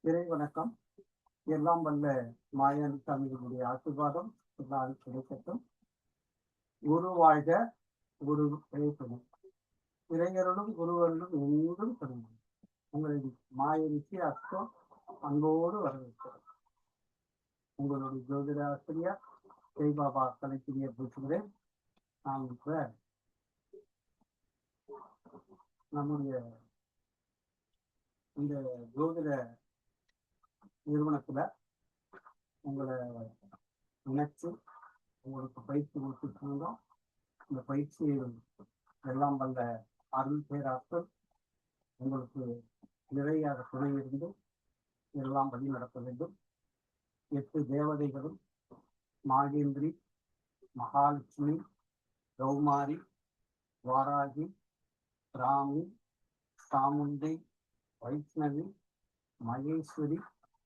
இறை வணக்கம். எல்லாம் வல்ல மாயன் சாமிகளுடைய ஆசீர்வாதம் எல்லாரும் கிடைக்கட்டும். குரு வாழ்க, குரு துணை. இளைஞர்களும் குருவர்களும் எங்கும் சொல்லுங்கள். உங்களை மாய அர்த்தம் அன்போடு வரவேற்கிறோம். உங்களுடைய ஜோதிட ஆசிரியர் ஜெய்பாபா கலைக்குரிய பேசுகிறேன். நான் இப்ப நம்முடைய இந்த ஜோதிட நிறுவனத்துல உங்களை நினைச்சு உங்களுக்கு பயிற்சி கொடுத்துட்டு இருந்தோம். இந்த பயிற்சியில் எல்லாம் வந்த அருள் பேராற்றல் உங்களுக்கு நிறைய துணை இருந்து எல்லாம் வழி நடத்த வேண்டும். 8 தேவதைகளும் மாகேந்திரி, மகாலட்சுமி, கௌமாரி, வாராகி, ராமி, சாமுண்டி, வைஷ்ணவி, மகேஸ்வரி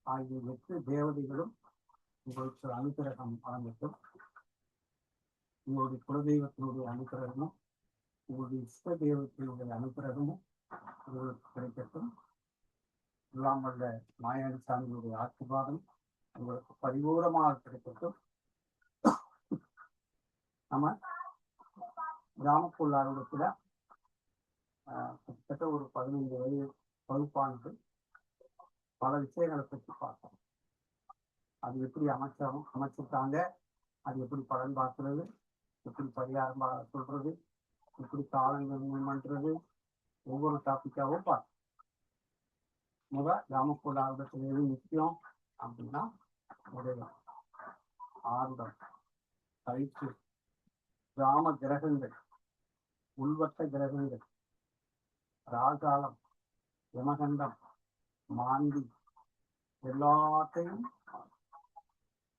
ஆகிய 8 தேவதைகளும் உங்களுக்கு அனுகிரகம் வழங்கட்டும். உங்களுடைய குலதெய்வத்தினுடைய அனுகிரகமும் உங்களுடைய இஷ்ட தெய்வத்தினுடைய அனுகிரகமும் உங்களுக்கு கிடைக்கட்டும். எல்லாம் வல்ல மாயாணி சாமிகளுடைய ஆசீர்வாதம் உங்களுக்கு பரிபூரமாக கிடைக்கட்டும். நம்ம கிராமப்புற அலுவலகத்துல கிட்டத்தட்ட ஒரு 15 வயது வகுப்பானது பல விஷயங்களை பற்றி பார்த்தோம். அது எப்படி அமைச்சிருக்காங்க, அது எப்படி பலன் பார்க்கிறது, எப்படி பரிகாரம் சொல்றது, எப்படி காலங்கள் பண்றது, ஒவ்வொரு டாபிக்காவும் பார்த்தோம். கிராமப்புற ஆர்வத்தில் எது முக்கியம் அப்படின்னா உதயம், ஆர்வம், பயிற்சி, கிராம கிரகங்கள், உள்வட்ட கிரகங்கள், ராகாலம், யமகண்டம், மாந்தி எல்லாத்தையும்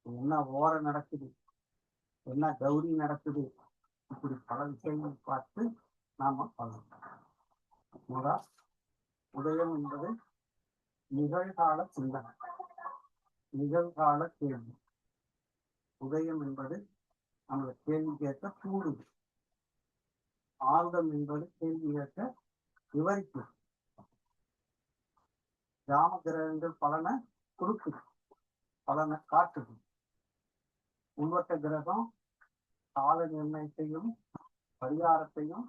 என்ன ஓரம் நடக்குது, என்ன கௌரி நடக்குது, இப்படி பல விஷயங்கள் பார்த்து நாம பண்ணலாம். உதயம் என்பது நிகழ்கால சிந்தனை, நிகழ்கால கேள்வி. உதயம் என்பது நம்மளை கேள்வி கேட்க தூண்டுது. ஆர்வம் என்பது கேள்வி கேட்க விவரிக்கும். கிராம கிரகங்கள் பலனை கொடுக்குது, பலனை காட்டுது. உள்வட்ட கிரகம் கால நிர்ணயத்தையும் பரிகாரத்தையும்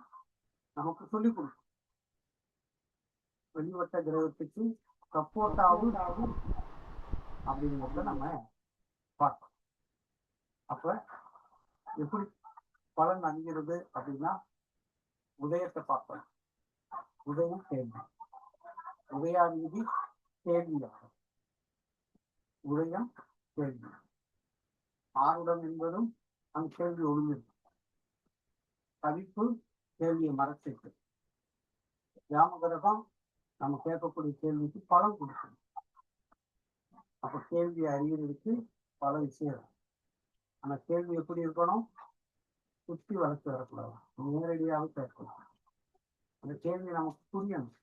நமக்கு சொல்லிக் கொடுக்கும். வெளிவட்ட கிரகத்துக்கு சப்போர்ட்டாகவும் அப்படிங்கிறத நம்ம பார்க்கணும். அப்ப எப்படி பலன் அணிகிறது அப்படின்னா உதயத்தை பார்க்கணும். உதயம் கேள்வி, உதயாநிதி கேள்வியாகும். உதயம் கேள்வி, ஆர்வம் என்பதும் அந்த கேள்வி ஒழுங்கு. தவிப்பு கேள்வியை மறைச்சிட்டு கிராம கிரகம் நம்ம கேட்கக்கூடிய கேள்விக்கு பலம் கொடுக்கணும். அப்ப கேள்வியை அறியறதுக்கு பல விஷயம். அந்த கேள்வி எப்படி இருக்கணும், சுற்றி வளர்த்து வரக்கூடாது, நேரடியாக கேட்கணும். அந்த கேள்வி நமக்கு புரியணும்.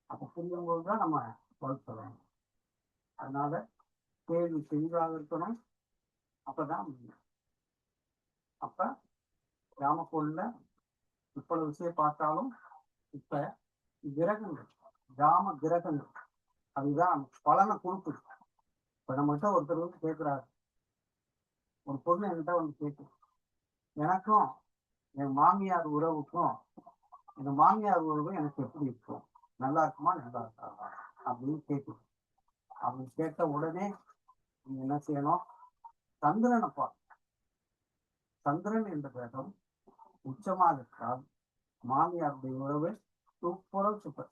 அப்ப புரியும் போதுதான் நம்ம வளர்த்தலாம். அதனால கேள்வி தெளிவாக இருக்கணும். அப்பதான் அப்ப கிராமப்புற இவ்வளவு விஷயம் பார்த்தாலும் இப்ப கிரகங்கள், கிராம கிரகங்கள் அதுதான் பலனை கொடுக்குது. இப்ப நம்மகிட்ட ஒருத்தர் வந்து கேட்கிறாரு, ஒரு பொண்ணு என்கிட்ட வந்து கேட்கு, எனக்கும் என் மாமியார் உறவுக்கும் இந்த மாமியார் உறவு எனக்கு எப்படி இருக்கும், நல்லா இருக்குமா நல்லா இருக்காதா அப்படின்னு கேட்குது. அப்படின்னு கேட்ட உடனே நீங்க என்ன செய்யணும், சந்திரனை பார்க்கணும். சந்திரன் என்ற கிரகம் உச்சமாக இருக்கால் மாமியாருடைய உறவு சூப்பர்.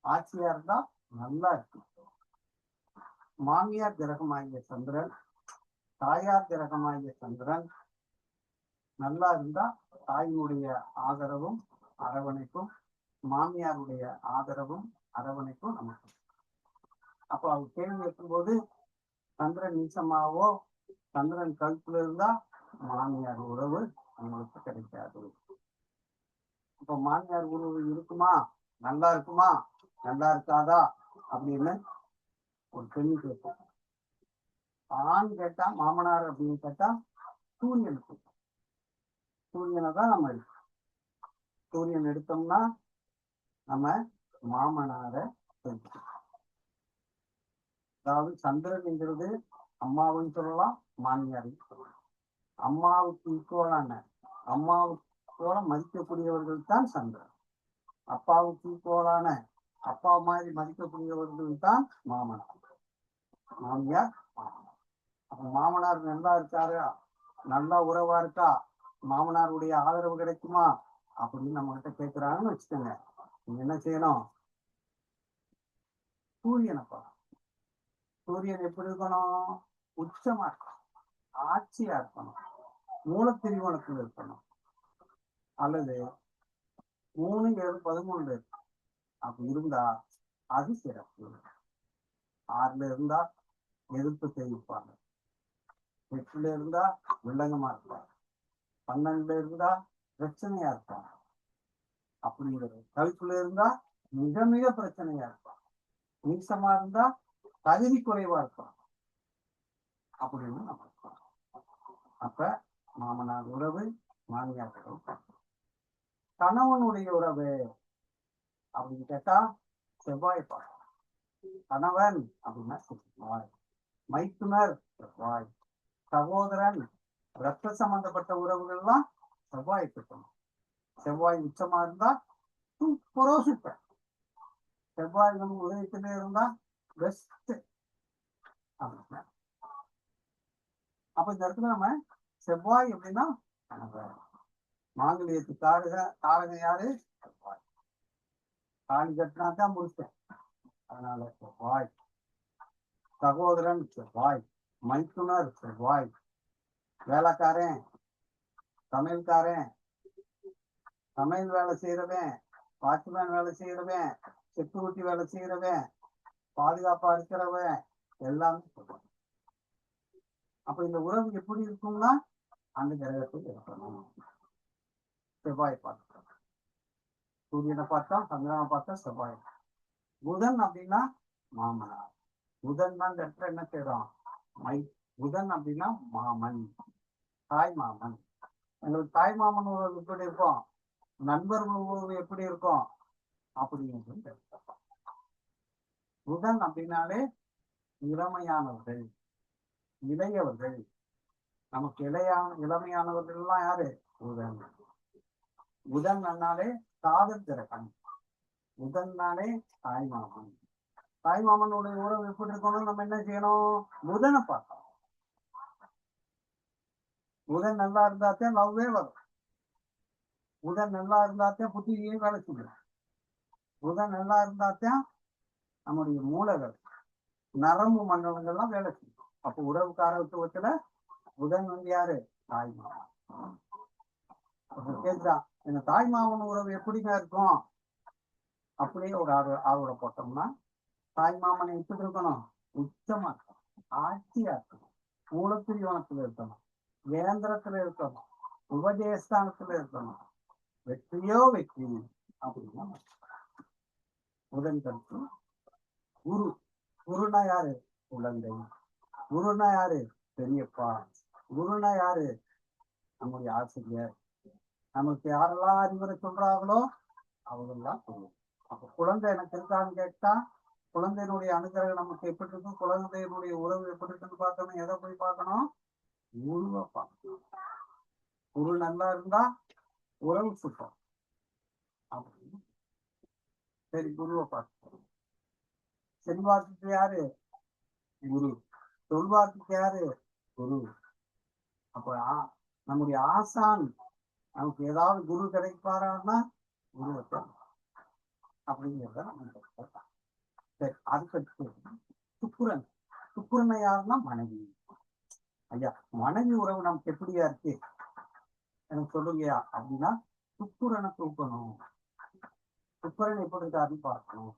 ஆட்சியா இருந்தா நல்லா இருக்கு. மாமியார் கிரகமாகிய சந்திரன், தாயார் கிரகமாகிய சந்திரன் நல்லா இருந்தா தாயினுடைய ஆதரவும் அரவணைப்பும், மாமியாருடைய ஆதரவும் அரவணைப்பும் நமக்கு. அப்ப அவர் கேள்வி கேட்கும்போது சந்திரன் நீச்சமாவோ சந்திரன் கழுத்துல இருந்தா மாமியார் உறவு நம்மளுக்கு கிடைக்காது. இப்ப மாமியார் உறவு இருக்குமா, நல்லா இருக்குமா, நல்லா இருக்காதா அப்படின்னு ஒரு பெண்ணு கேட்போம். ஆண் கேட்டா மாமனார் அப்படின்னு கேட்டா சூரியனுக்கு, சூரியனை தான் நம்ம எடுக்கணும். சூரியன் எடுத்தோம்னா நம்ம மாமனாரை எடுத்துக்கணும். அதாவது சந்திரன்ங்கிறது அம்மாவும் சொல்லலாம், மாமியாரையும் சொல்லலாம். அம்மாவுக்கு ஈக்குவலான, அம்மாவுக்கு மதிக்கக்கூடியவர்கள் தான் சந்திரன். அப்பாவுக்கு ஈக்குவலான, அப்பா மாதிரி மதிக்கக்கூடியவர்கள் தான் மாமனார், மாமியார், மாமனார். அப்ப மாமனார் நல்லா இருக்காரு, நல்லா உறவா இருக்கா, மாமனாருடைய ஆதரவு கிடைக்குமா அப்படின்னு நம்ம கிட்ட கேட்கிறாங்கன்னு வச்சுக்கோங்க. நீங்க என்ன செய்யணும்? சூரியனை பார்க்கணும். சூரியன் எப்படி இருக்கணும்? உச்சமா இருக்கணும், ஆட்சியா இருக்கணும், மூலத்திரிகோணத்தில் இருக்கணும், அல்லது 3, 7, 11 இருக்கு. அப்படி இருந்தா அது சிறப்பு. 6ல இருந்தா எதிர்ப்பு தெரிவிப்பாங்க, 8ல இருந்தா வில்லங்கமா இருப்பாங்க, 12ல இருந்தா பிரச்சனையா இருப்பாங்க, அப்படிங்கிறது. கழுத்துல இருந்தா மிக மிக பிரச்சனையா இருப்பாங்க, நீசமா இருந்தா தகுதி குறைவா இருப்பாங்க அப்படின்னு நம்ம இருப்பாங்க. அப்ப மாமனார் உறவு, மாமியார் உறவு. கணவனுடைய உறவு அப்படின்னு கேட்டா செவ்வாய் பார்க்கணும். கணவன் அப்படின்னா செவ்வாய், மைத்துனர் செவ்வாய், சகோதரன், ரத்த சம்பந்தப்பட்ட உறவுகள்லாம் செவ்வாய் இருக்கணும். செவ்வாய் உச்சமா இருந்தா சூப்பரோ சூப்பர். செவ்வாய் நம்ம உதயத்திலே இருந்தா பெஸ்ட். அப்ப இந்த இடத்துல நம்ம செவ்வாய் அப்படின்னா கணவன். மாங்கல்யத்து காரகம் யாரு? செவ்வாய். தாலி கட்டினா தான் முடிச்சேன், அதனால செவ்வாய். சகோதரன் செவ்வாய், மைத்துனர் செவ்வாய், வேலைக்காரன், சமையல்காரன், சமையல் வேலை செய்யறவன், வாட்ச்மேன் வேலை செய்யறவன், செக்யூரிட்டி வேலை செய்யறவன், பாதுகாப்பா இருக்கிறவன், எல்லாமே செவ்வாய். அப்ப இந்த உறவு எப்படி இருக்கும்னா அந்த கிரகத்தில் இருக்கணும். செவ்வாய் பார்த்துக்கணும். சூரியனை பார்த்தா, சந்திரனை பார்த்தா செவ்வாய். புதன் அப்படின்னா மாமனார். புதன் தான் இந்த இடத்துல என்ன செய்யறோம்? புதன் அப்படின்னா மாமன், தாய் மாமன். எங்களுக்கு தாய் மாமன் உறவு எப்படி இருக்கும், நண்பர்கள் உறவு எப்படி இருக்கும் அப்படிங்கிறது. புதன் அப்படின்னாலே இளமையானவர்கள், இளையவர்கள். நமக்கு இளமையானவர்கள் எல்லாம் யாரு? புதன். புதன் அண்ணாலே காதல் கிரகம், புதன்னாலே தாய்மாமன். தாய்மாமனுடைய உறவு எப்படி இருக்கணும்? நம்ம என்ன செய்யணும்? புதனை பார்க்கணும். புதன் நல்லா இருந்தாத்தான் லவ்வே வரும். புதன் நல்லா இருந்தாத்தான் புத்தியும் வேலை செய்யும். புதன் நல்லா இருந்தாத்தான் நம்முடைய மூளைகள், நரம்பு மண்டலங்கள்லாம் வேலை செய்யும். அப்ப உறவு காரகத்துவத்துல புதன் யாரு? தாய்மாமன். கேட்கிறான், எங்க தாய்மாமன் உறவு எப்படிங்க இருக்கும்? அப்படியே ஒரு ஆர்வட போட்டோம்னா, தாய்மாமனை எப்படி இருக்கணும்? உச்சமா இருக்கணும், ஆட்சியா இருக்கணும், மூலத்திரியோணத்துல இருக்கணும், கேந்திரத்துல இருக்கணும், உபதேஸ்தானத்துல இருக்கணும், வெற்றியோ வெற்றி அப்படின்னா. புதன் கருத்து குரு. குருனா யாரு? குழந்தை. குருனா யாரு? பெரியப்பா. குருனா யாரு? நம்முடைய ஆசிரியர். நமக்கு யாரெல்லாம் அறிவுரை சொல்றாங்களோ அவங்கெல்லாம் குரு. அப்ப குழந்தை எனக்கு இருக்கான்னு கேட்டா, குழந்தையினுடைய அனுகிரகம் நமக்கு எப்படி இருக்கும், குழந்தையினுடைய உறவு எப்படி இருக்குன்னு பார்க்கணும். எதை போய் பார்க்கணும்? குருவை பார்க்கணும். குரு நல்லா இருந்தா உறவு சுத்தம் அப்படின்னு. சரி, குருவை பார்க்கணும். செல்வாக்கு யாரு? குரு. சொல்வாக்கு யாரு? குரு. அப்ப நம்முடைய ஆசான் நமக்கு ஏதாவது குரு கிடைப்பாரான்னா குரு அப்படிங்கிறத நம்ம. சரி, அதுக்கடுத்து சுக்கிரன். சுக்கிரனை யாருன்னா மனைவி. ஐயா, மனைவி உறவு நமக்கு எப்படியா இருக்கு எனக்கு சொல்லுங்கயா அப்படின்னா, சுக்கிரனை தூக்கணும். சுக்கிரன் எப்படி இருக்காருன்னு பார்க்கணும்.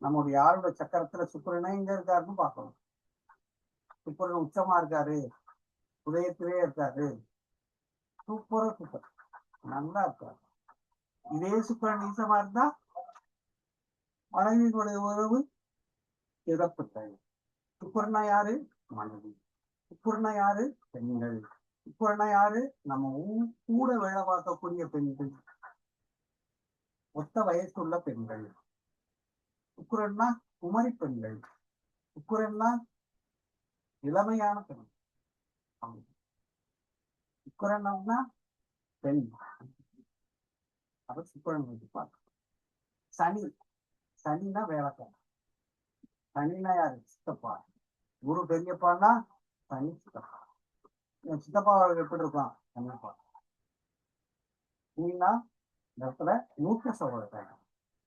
நம்முடைய யாரோட சக்கரத்துல சுக்கிரனே எங்க இருக்காருன்னு பார்க்கணும். சுக்கிரன் உச்சமா இருக்காரு, உதயத்திலே இருக்காரு, சூப்பரா சுக்கிரன் நல்லா இருக்காரு. இதே சுக்கிரன் நீசமா இருந்தா மனைவியினுடைய உறவு இழப்பு தேவை. சுக்கிரனா யாரு? மனைவி. சுக்கிரனா யாரு? பெண்கள். சுக்கிரனா யாரு? நம்ம கூட வேலை பார்க்கக்கூடிய பெண்கள், ஒத்த வயசுள்ள பெண்கள். சுக்கிரன்னா குமரி பெண்கள். சுக்கிரன்னா இளமையான பெண். சுக்கிரன்னா பெண். அப்ப சுக்கிரன் பார்க்க. சனி, சனின்னா வேலைக்காரன். சனினா யாரு? சித்தப்பா. குரு பெரியப்பான்னா சனி சித்தப்பா. சித்தப்பா எப்படி இருக்கான்? சனிப்பா. சனினா இந்த இடத்துல மூத்த சகோதரன்.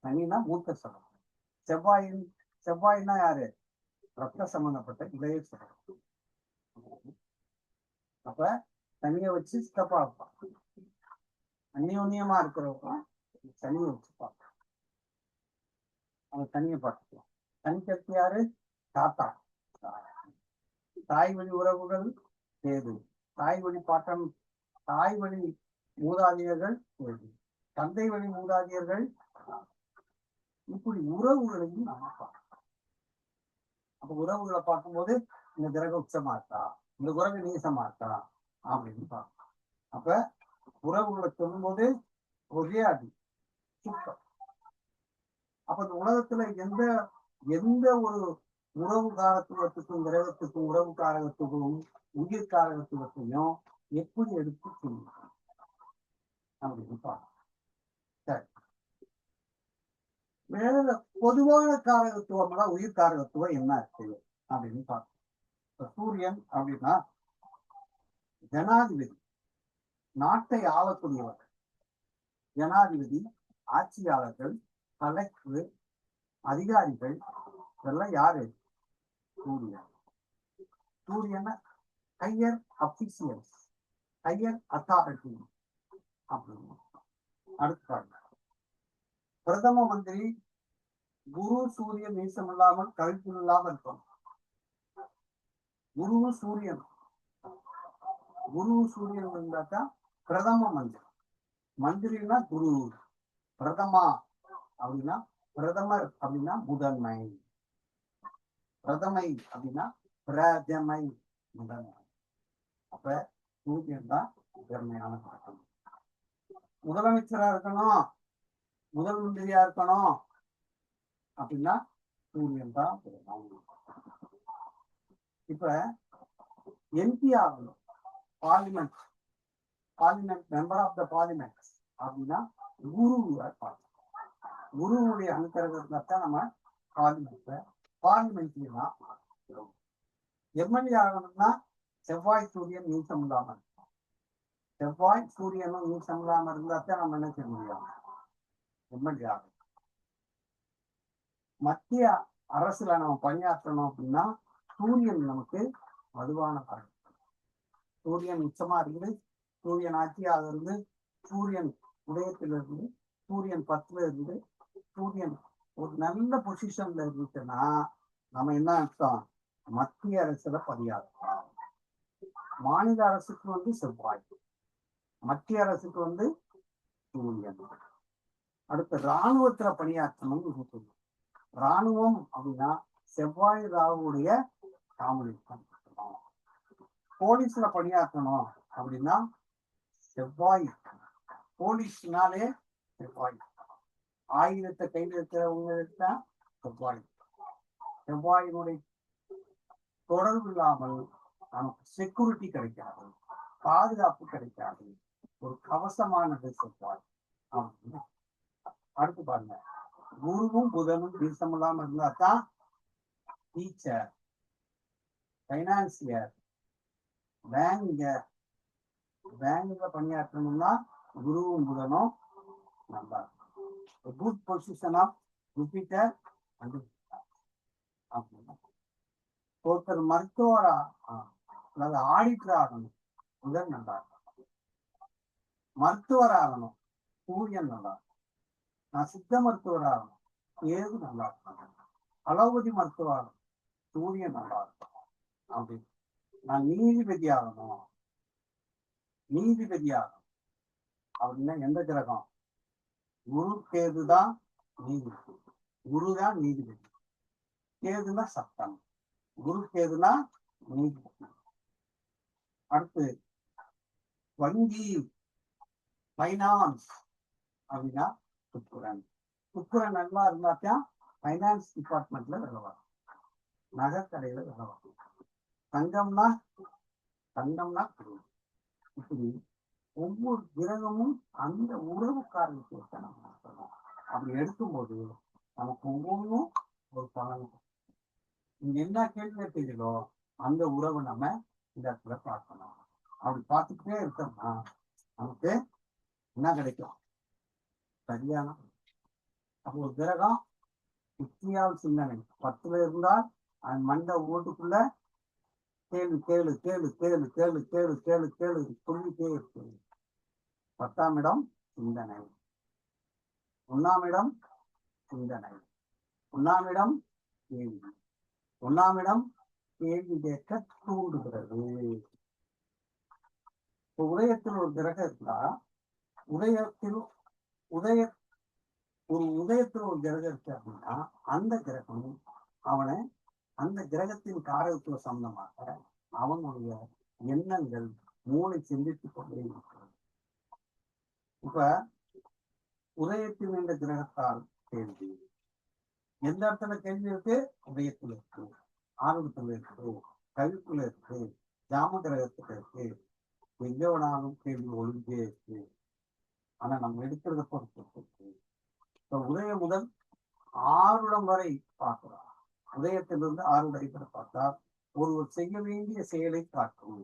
சனினா மூத்த சகோதரன். செவ்வாயின், செவ்வாய்னா யாரு? ரத்த சம்பந்தப்பட்ட இளைய சகோதரன். அப்ப சனியை வச்சு சித்தப்பா இருப்பான். அந்நியோன்யமா இருக்கிறவங்க சனியை வச்சு பார்ப்பான். அவன் சனியை பார்த்துக்கலாம். சனி சக்தி யாரு? தாத்தா. தாய் வழி உறவுகள் கேது. தாய் வழி பாட்டம், தாய் வழி மூதாதையர்கள் கேது. தந்தை வழி மூதாதையர்கள். இப்படி உறவுகளையும் நாம பார்க்கலாம். அப்ப உறவுகளை பார்க்கும்போது இந்த கிரக உச்சமா இருக்கா, இந்த கிரக நீசமா இருக்கா அப்படின்னு பார்க்கலாம். அப்ப உறவுகளை சொல்லும்போது ஒரே அடி சூப்பர். அப்ப இந்த உலகத்துல எந்த எந்த ஒரு உறவு காரத்துவத்துக்கும் கிரகத்துக்கும் உறவு காரகத்துக்கும் உயிர் காரகத்துவத்தையும் எப்படி எடுத்து சொல்லுங்க அப்படின்னு பார்க்கலாம். சரி, வேற பொதுவான காரகத்துவம் உயிர் காரகத்துவம் என்ன இருக்கு அப்படின்னு பார்க்கலாம். சூரியன் அப்படின்னா ஜனாதிபதி, நாட்டை ஆளக்கூடியவர். ஜனாதிபதி, ஆட்சியாளர்கள், கலெக்டர், அதிகாரிகள் இதெல்லாம் யாரு? சூரியன். சூரியன் ஹையர் அபிஷியல்ஸ், ஹையர் அத்தாரிட்டி அப்படின்னு. அடுத்த பிரதம மந்திரி குரு சூரியன் நீசம் இல்லாமல் கழிப்பு இல்லாமல் இருக்கும். குரு சூரியன், குரு சூரியன் இருந்தாக்கா பிரதம மந்திரி. மந்திரினா குரு. பிரதமா அப்படின்னா பிரதமர் அப்படின்னா முதன்மை. பிரதமை அப்படின்னா பிரதமை முதன்மை. அப்ப சூரியன் தான் முதன்மையான பழக்கம். முதலமைச்சரா இருக்கணும், முதல் மந்திரியா இருக்கணும் அப்படின்னா சூரியன் தான். இப்ப எம்பி ஆகணும், parliament, parliament member of the parliament அப்படின்னா குருவை பார்க்கணும். குருவுடைய அனுக்கிரகத்தை தான் நம்ம பார்லிமெண்ட்ல பார்லிமெண்ட்லாம். எம்எல்ஏ ஆகணும்னா செவ்வாய் சூரியன் நீசம் இல்லாம, செவ்வாய் சூரியனும் நீசம் இல்லாம இருந்தா தான் நம்ம என்ன செய்ய முடியும்? எம்எல்ஏ ஆகணும். மத்திய அரசுல நம்ம பணியாற்றணும் அப்படின்னா சூரியன் நமக்கு வலுவான காரணம். சூரியன் உச்சமா இருந்து, சூரியன் ஆட்சியாக இருந்து, சூரியன் உதயத்திலிருந்து, சூரியன் 10ல இருந்து, சூரியன் ஒரு நல்ல பொசிஷன்ல இருந்துச்சுன்னா நம்ம என்ன அர்த்தம்? மத்திய அரசுல பணியாற்றலாம். மாநில அரசுக்கு செவ்வாய், மத்திய அரசுக்கு சூரியன். அடுத்து இராணுவத்துல பணியாற்றணும்னு சொல்லுவோம். இராணுவம் அப்படின்னா செவ்வாய் ராகுடைய காம்பினேஷன். போலீஸ்ல பணியாற்றணும் அப்படின்னா செவ்வாய், போலீஸ்னாலே செவ்வாய். ஆயுதத்தை கையில் இருக்கிறவங்க செவ்வாய். செவ்வாயினுடைய தொடர்பு இல்லாமல் நமக்கு செக்யூரிட்டி கிடைக்காது, பாதுகாப்பு கிடைக்காது. ஒரு கவசமானது செவ்வாய். அடுத்து பாருங்க, குருவும் புதனும் வீசம் இல்லாம இருந்தா தான் டீச்சர், பைனான்சியர், பேங்கர், பேங்க்ல பணியாற்றணும்னா குருவும் புதனும் நல்லா good position of Jupiter and ஒருத்தர் மருத்துவரா அல்லது ஆடிட்டர் ஆகணும், புதன் நல்லா இருக்கும். மருத்துவர் ஆகணும், சூரியன் நல்லா இருக்கும். நான் சித்த மருத்துவர் ஆகணும், ஏது நல்லா இருக்கும். அலோபதி மருத்துவர் ஆகணும், சூரியன் நல்லா இருக்கும். அப்படி நான் நீதிபதி ஆகணும், நீதிபதி ஆகணும் அப்படின்னா எந்த கிரகம்? குரு கேதுதான் நீதிபதி. குருதான் நீதிபதி, கேதுனா சட்டம். குரு கேதுனா நீதிபதி. அடுத்து வங்கி, பைனான்ஸ் அப்படின்னா சுக்கிரன். சுக்கிரன் நல்லா இருந்தாத்தான் பைனான்ஸ் டிபார்ட்மெண்ட்ல வேலை வரும். நகைக்கடையில வேலை பார்க்கணும். தங்கம்னா இப்படி ஒவ்வொரு கிரகமும் அந்த உறவுக்காரர்களுக்கு நம்ம சொல்லலாம். அப்படி எடுக்கும்போது நமக்கு ஒவ்வொன்றும் ஒரு பலன். நீங்க என்ன கேள்வி கேட்டீங்களோ அந்த உறவை நம்ம இந்த இடத்துல பார்க்கணும். அப்படி பார்த்துக்கிட்டே இருக்கோம்னா நமக்கு என்ன கிடைக்கும்? சரியான அப்போ ஒரு கிரகம் உச்சியால் சிந்தனை 10ல இருந்தால் அந்த மண்டை ஓட்டுக்குள்ள கேளு கேளு கேளு கேளு கேளு கேளு கேளு கேளு சொல்லிட்டே இருக்கு. 10ஆம் இடம் சிந்தனை, 1ஆம் இடம் சிந்தனை, 1ஆம் இடம் கேள்வி, 1ஆம் இடம் கேள்வி கேட்க தூண்டுகிறது. இப்போ உதயத்தில் ஒரு கிரகம் இருந்தா உதயத்தில் உதயத்தில் ஒரு கிரகம் இருக்கு அப்படின்னா அந்த கிரகம் அவனை அந்த கிரகத்தின் காரகத்துவ சம்பந்தமாக அவனுடைய எண்ணங்கள் மூளை சிந்தித்துக் கொண்டே இருக்கிறது. இப்ப உதயத்தில் என்ற கிரகத்தால் கேள்வி எந்த இடத்துல கேள்வி இருக்கு? உதயத்தில் இருக்கு, ஆர்வத்துல இருக்கு, கவிப்புல இருக்கு, ஜாம கிரகத்துல இருக்கு. எங்க வேணாலும் கேள்வி ஒழுங்கே இருக்கு. ஆனா நம்ம எடுக்கிறத பொறுத்து இருக்கு. இப்ப உதயம் முதல் 6 வரை பார்க்கலாம். உதயத்திலிருந்து 6 வரை பார்த்தா ஒருவர் செய்ய வேண்டிய செயலை காட்டும்.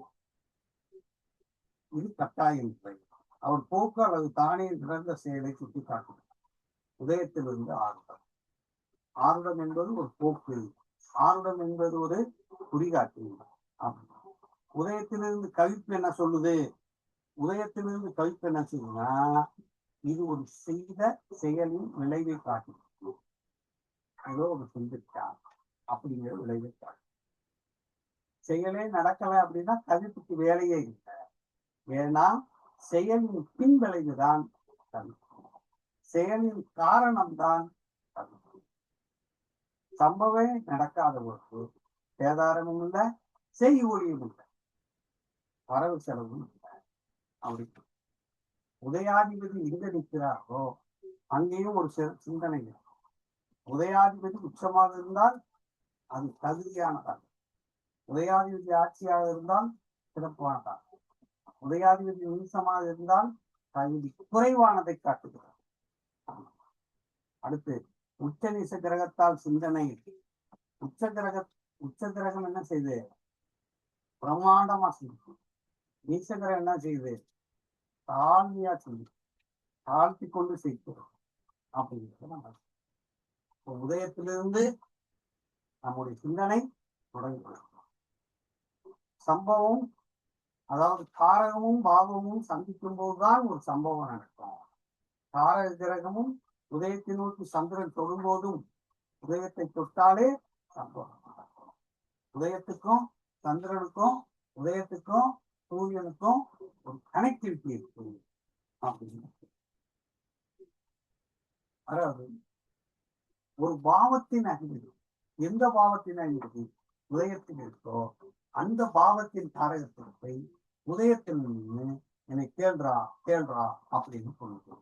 இது கட்டாய முறை. அவர் போக்கு அல்லது தானே நிறந்த செயலை சுட்டி காட்டும். உதயத்திலிருந்து 6 என்பது ஒரு போக்கு, 6 என்பது ஒரு குறிகாட்டி. உதயத்திலிருந்து கவிப்பு என்ன சொல்லுது? உதயத்திலிருந்து கவிப்பு என்ன சொல்லுதுன்னா இது ஒரு செய்த செயலின் விளைவை காட்டும். ஏதோ ஒரு செஞ்சிருக்கா அப்படிங்கிற விளைவை காட்டும். செயலே நடக்கல அப்படின்னா கவிப்புக்கு வேலையே இல்லை. ஏன்னா செயலின் பின் விளைவுதான் கவிப்பு, செயலின் காரணம்தான் கவிப்பு. சம்பவமே நடக்காத பொழுது சேதாரமும் இல்லை, செய்கூலியும் இல்லை, வரவு செலவும் இல்லை. அப்படி உதயாதிபதி எங்க நிற்கிறாரோ அங்கேயும் ஒரு சிந்தனை இருக்கும். உதயாதிபதி உச்சமாக இருந்தால் அது தகுதியானதாக, உதயாதிபதி ஆட்சியாக இருந்தால் சிறப்பானதாக, உதயாதிபதி நீசமாக இருந்தால் தகுதி குறைவானதை காட்டுகிறார். அடுத்து உச்ச நீச கிரகத்தால் சிந்தனை. உச்ச கிரகம் என்ன செய்யுது? பிரமாண்டமா செய்யுது. நீச கிரகம் என்ன செய்யுது? தாழ்மையா செய்யுது, தாழ்த்தி கொண்டு செய்கிறோம் அப்படிங்கிறது. உதயத்திலிருந்து நம்முடைய சிந்தனை தொடங்குகிறது. சம்பவம் அதாவது காரகமும் பாவமும் சந்திக்கும் போதுதான் ஒரு சம்பவம் நடக்கும். காரக கிரகமும் உதயத்தை நோக்கி சந்திரன் தொடும்போதும் உதயத்தை தொட்டாலே சம்பவம் நடக்கும். உதயத்துக்கும் சந்திரனுக்கும் உதயத்துக்கும் சூரியனுக்கும் ஒரு கனெக்டிவிட்டி இருக்கு அப்படின்னு. அதாவது ஒரு பாவத்தின் அதிபதி எந்த பாவத்தின் அதிபதி உதயத்தில் இருக்கோ அந்த பாவத்தின் காரகத்திற்கு உதயத்தில் நின்று என்னை கேள்றா கேள்றா அப்படின்னு சொல்லுது.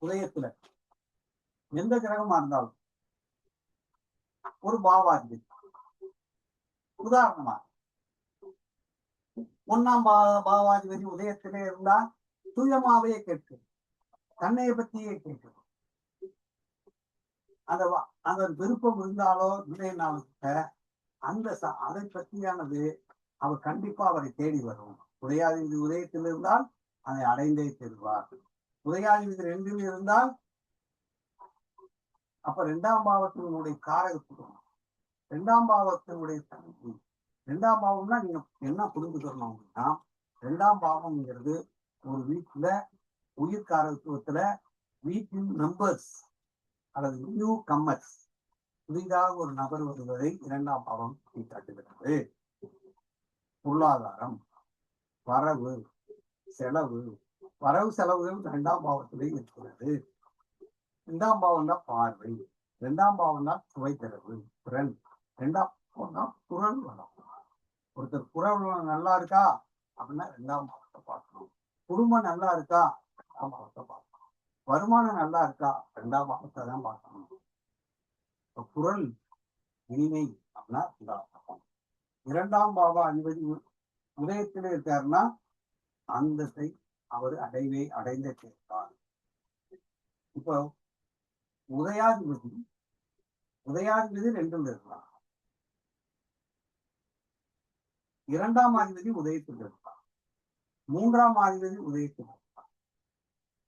உதயத்துல எந்த கிரகமா இருந்தாலும் ஒரு பாவாதிபதி, உதாரணமா 1ஆம் பாவாதிபதி உதயத்திலே இருந்தா சுயமாவே கேட்கும், தன்னைய பத்தியே கேட்கும். அந்த விருப்பம் இருந்தாலோ இல்லைனாலும் அந்த அதை பற்றியானது அவர் கண்டிப்பா அவரை தேடி வரும். உதயாதிபதி உதயத்தில் இருந்தால் அதை அடைந்தே தருவார். உதயாதிபதி 2ல் இருந்தால் அப்ப 2ஆம் பாவத்தினுடைய காரகத்துவம், 2ஆம் பாவத்தினுடைய தன்மை. 2ஆம் பாவம்னா நீங்க என்ன புரிஞ்சுக்கணும் அப்படின்னா 2ஆம் பாவம்ங்கிறது ஒரு வீட்டுல உயிர் காரகத்துவத்துல வீட்டின் மெம்பர்ஸ் அல்லது நியூ கம்மர்ஸ், புதிதாக ஒரு நபர் வருவதை 2ஆம் பாவம் காட்டுகிறது. பொருளாதாரம், வரவு செலவு, வரவு செலவுகள் 2ஆம் பாவத்திலே இருக்கிறது. 2ஆம் பாவம் தான் பார்வை, 2ஆம் பாவம் தான் சுவைத்தரவு, திறன், 2ஆம் பாவம் தான் குரல் வளம். ஒருத்தர் குரல் வளம் நல்லா இருக்கா அப்படின்னா 2ஆம் பாவத்தை பார்க்கணும். குடும்பம் நல்லா இருக்கா 2ஆம் பாவத்தை பார்க்கணும். வருமானம் நல்லா இருக்கா, 2ஆம் பாவத்தை தான் பார்க்கணும். குரல் இனிமை அப்படின்னா 2ஆம் பாவ அதிபதி உதயத்திலே இருக்காருன்னா அந்தத்தை அவர் அடைந்தே கேட்பார். இப்போ உதயாதிபதி 2ல் இருக்கலாம், 2ஆம் அதிபதி உதயத்தில் இருக்கலாம், 3ஆம் அதிபதி உதயத்தில் இருக்கலாம்.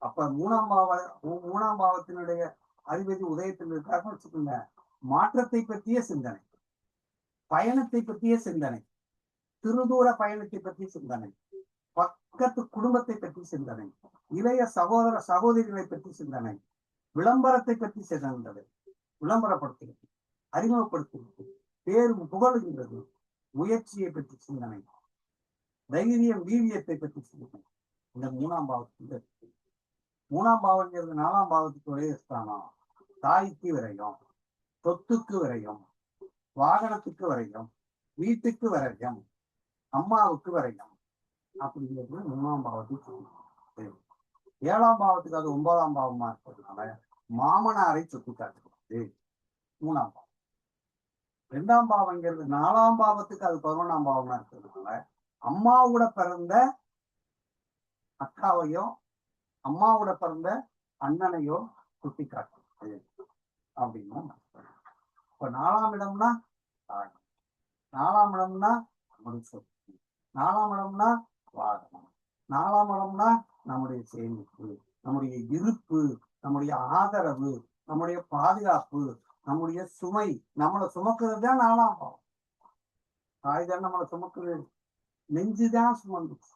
அப்ப 3ஆம் பாவத்தினுடைய அதிபதி உதயத்தில் இருக்காருன்னு வச்சுக்கோங்க. மாற்றத்தை பற்றிய சிந்தனை, பயணத்தை பற்றிய சிந்தனை, திருதூர பயணத்தை பற்றிய சிந்தனை, பக்கத்து குடும்பத்தை பற்றி சிந்தனை, இளைய சகோதர சகோதரிகளை பற்றி சிந்தனை, விளம்பரத்தை பற்றி சிந்தனை, விளம்பரப்படுத்துகிறது, அறிமுகப்படுத்துகிறது, பேரு புகழுகின்றது, முயற்சியை பற்றி சிந்தனை, தைரியம் வீரியத்தை பற்றி சிந்தனை. இந்த 3ஆம் பாவத்துக்கு 3ஆம் பாவங்கிறது 4ஆம் பாவத்துக்கு ஒரே ஸ்தானம். தாய்க்கு விரயம், சொத்துக்கு விரயம், வாகனத்துக்கு விரயம், வீட்டுக்கு விரயம், அம்மாவுக்கு விரயம் அப்படிங்கிறது 3ஆம் பாவத்துக்கு. 7ஆம் பாவத்துக்கு அது 9ஆம் பாவமா இருக்கிறதுனால மாமனாரை சுட்டி காட்டுகிறது 3ஆம் பாவம். 2ஆம் பாவங்கிறது 4ஆம் பாவத்துக்கு அது 11ஆம் பாவமா இருக்கிறதுனால அம்மாவோட பிறந்த அக்காவையோ அம்மாவோட பிறந்த அண்ணனையோ சுட்டி காட்டுகிறது அப்படின்னா. இப்ப 4ஆம் இடம்னா 4ஆம் இடம்னா சொத்து, 4ஆம் இடம்னா வாகனம், 4ஆம் இடம்னா நம்முடைய சேமிப்பு, நம்முடைய இருப்பு, நம்முடைய ஆதரவு, நம்முடைய பாதுகாப்பு, நம்முடைய சுமை. நம்மளை சுமக்கிறது தான் 4ஆம் பாவம். தாய் தான் நம்மளை சுமக்குது, நெஞ்சுதான் சுமந்துச்சு.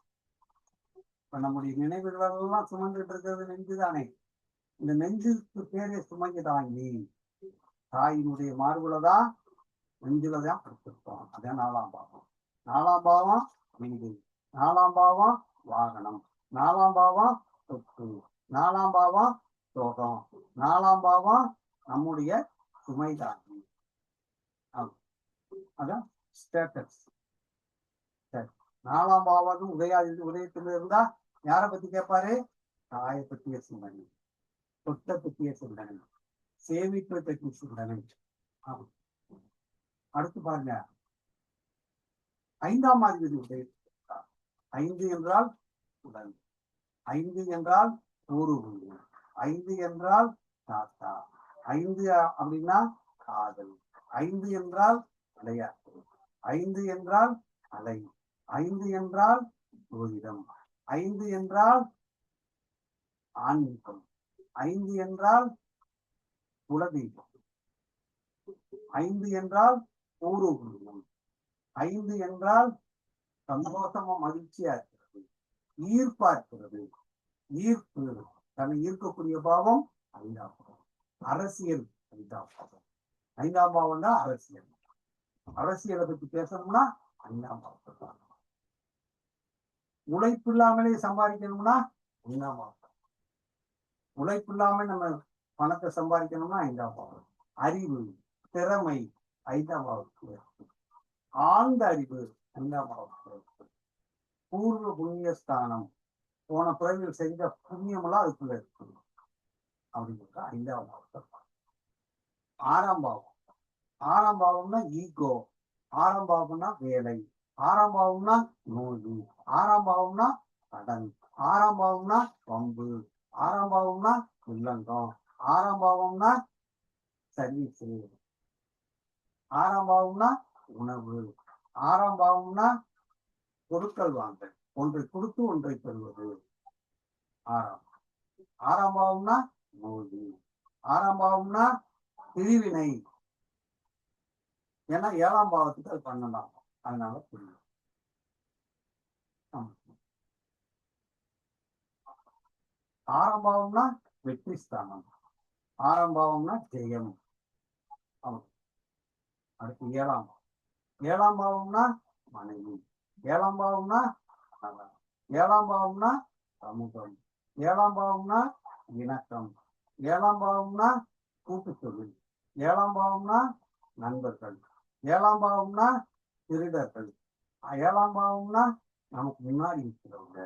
இப்ப நம்முடைய நினைவுகள் எல்லாம் சுமந்துட்டு இருக்கிறது நெஞ்சுதானே. இந்த நெஞ்சுக்கு பேரே சுமைக்கு தாங்கி தாயினுடைய மார்புலதான் நெஞ்சுலதான் படுத்திருக்கோம். அதான் 4ஆம் பாவம். 4ஆம் பாவம் வீடு, 4ஆம் பாவம் வாகனம், 4ஆம் பாவம் சொத்து, 4ஆம் பாவம் சோகம், 4ஆம் பாவம் நம்முடைய சுமை தாங்கி. அதான் ஸ்டேட்டஸ். 4ஆம் பாவம் உதயத்தில் இருந்தா யாரை பத்தி கேட்பாரு? தாயை பற்றிய சிந்தனை, சொத்தை பற்றிய சிந்தனை, சேமிப்பை பற்றிய சிந்தனை. அடுத்து பாருங்க, 5ஆம் அதிபதி உதயத்தில். 5 என்றால் உடல், 5 என்றால் ஊருகுண்டு, 5 என்றால் தாத்தா, 5 அப்படின்னா காதல், 5 என்றால் விளையாட்டு, 5 என்றால் அலை, 5 என்றால் ஜோதிடம், 5 என்றால் ஆன்மீகம், 5 என்றால் குலதெய்வம், 5 என்றால் ஊருகுண்டு, 5 என்றால் சந்தோஷமா மகிழ்ச்சியா இருக்கிறது, ஈர்ப்பா இருக்கிறது. ஈர்ப்பு, தன்னை ஈர்க்கக்கூடிய பாவம் 5ஆம் பாவம். அரசியல் 5ஆம் பாவம். 5ஆம் பாவம் தான் அரசியல். அரசியலை பத்தி பேசணும்னா 5ஆம் பாவத்தை தான். உழைப்பு இல்லாமலே சம்பாதிக்கணும்னா 5ஆம் பாவம். உழைப்பு இல்லாம நம்ம பணத்தை சம்பாதிக்கணும்னா 5ஆம் பாவம். அறிவு, திறமை 5ஆம் பாவத்துக்கு. ஆழ்ந்த அறிவு 5ஆம் பாவத்துக்கு. பூர்வ புண்ணியஸ்தானம், போன பிறவியில் செஞ்ச புண்ணியமெல்லாம் அதுக்குள்ள இருக்கு அப்படிங்கிறது 5ஆம் பாவத்தை. 6ஆம் பாவம். 6ஆம் பாவம்னா ஈகோ, 6ஆம் பாவம்னா வேலை, 6ஆம் பாவம்னா நோய், 6ஆம் பாவம்னா கடன், 6ஆம் பாவம்னா வம்பு, 6ஆம் பாவம்னா உள்ளங்கம், 6ஆம் பாவம்னா சர்வீஸ், 6ஆம் பாவம்னா உணவு, 6ஆம் பாவம்னா கொடுக்கல் வாங்கல், ஒன்றை கொடுத்து ஒன்றை பெறுவது. 6ஆம் பாவம்னா நோய், 6ஆம் பாவம்னா பிரிவினை. ஏன்னா 7ஆம் பாவத்துக்கு அது 12ஆம், அதனால புரியும். 6ஆம் பாவம்னா வெற்றி ஸ்தானம், 6ஆம் பாவம்னா ஜெயம். அடுத்து 7ஆம் பாவம். 7ஆம் பாவம்னா மனைவி, 7ஆம் பாவம்னா 7ஆம் பாவம்னா சமூகம், 7ஆம் பாவம்னா இணக்கம், 7ஆம் பாவம்னா கூட்டு தொழில், 7ஆம் பாவம்னா நண்பர்கள், 7ஆம் பாவம்னா திருடர்கள், 7ஆம் பாவம்னா நமக்கு முன்னாடி இருக்கிறவங்க.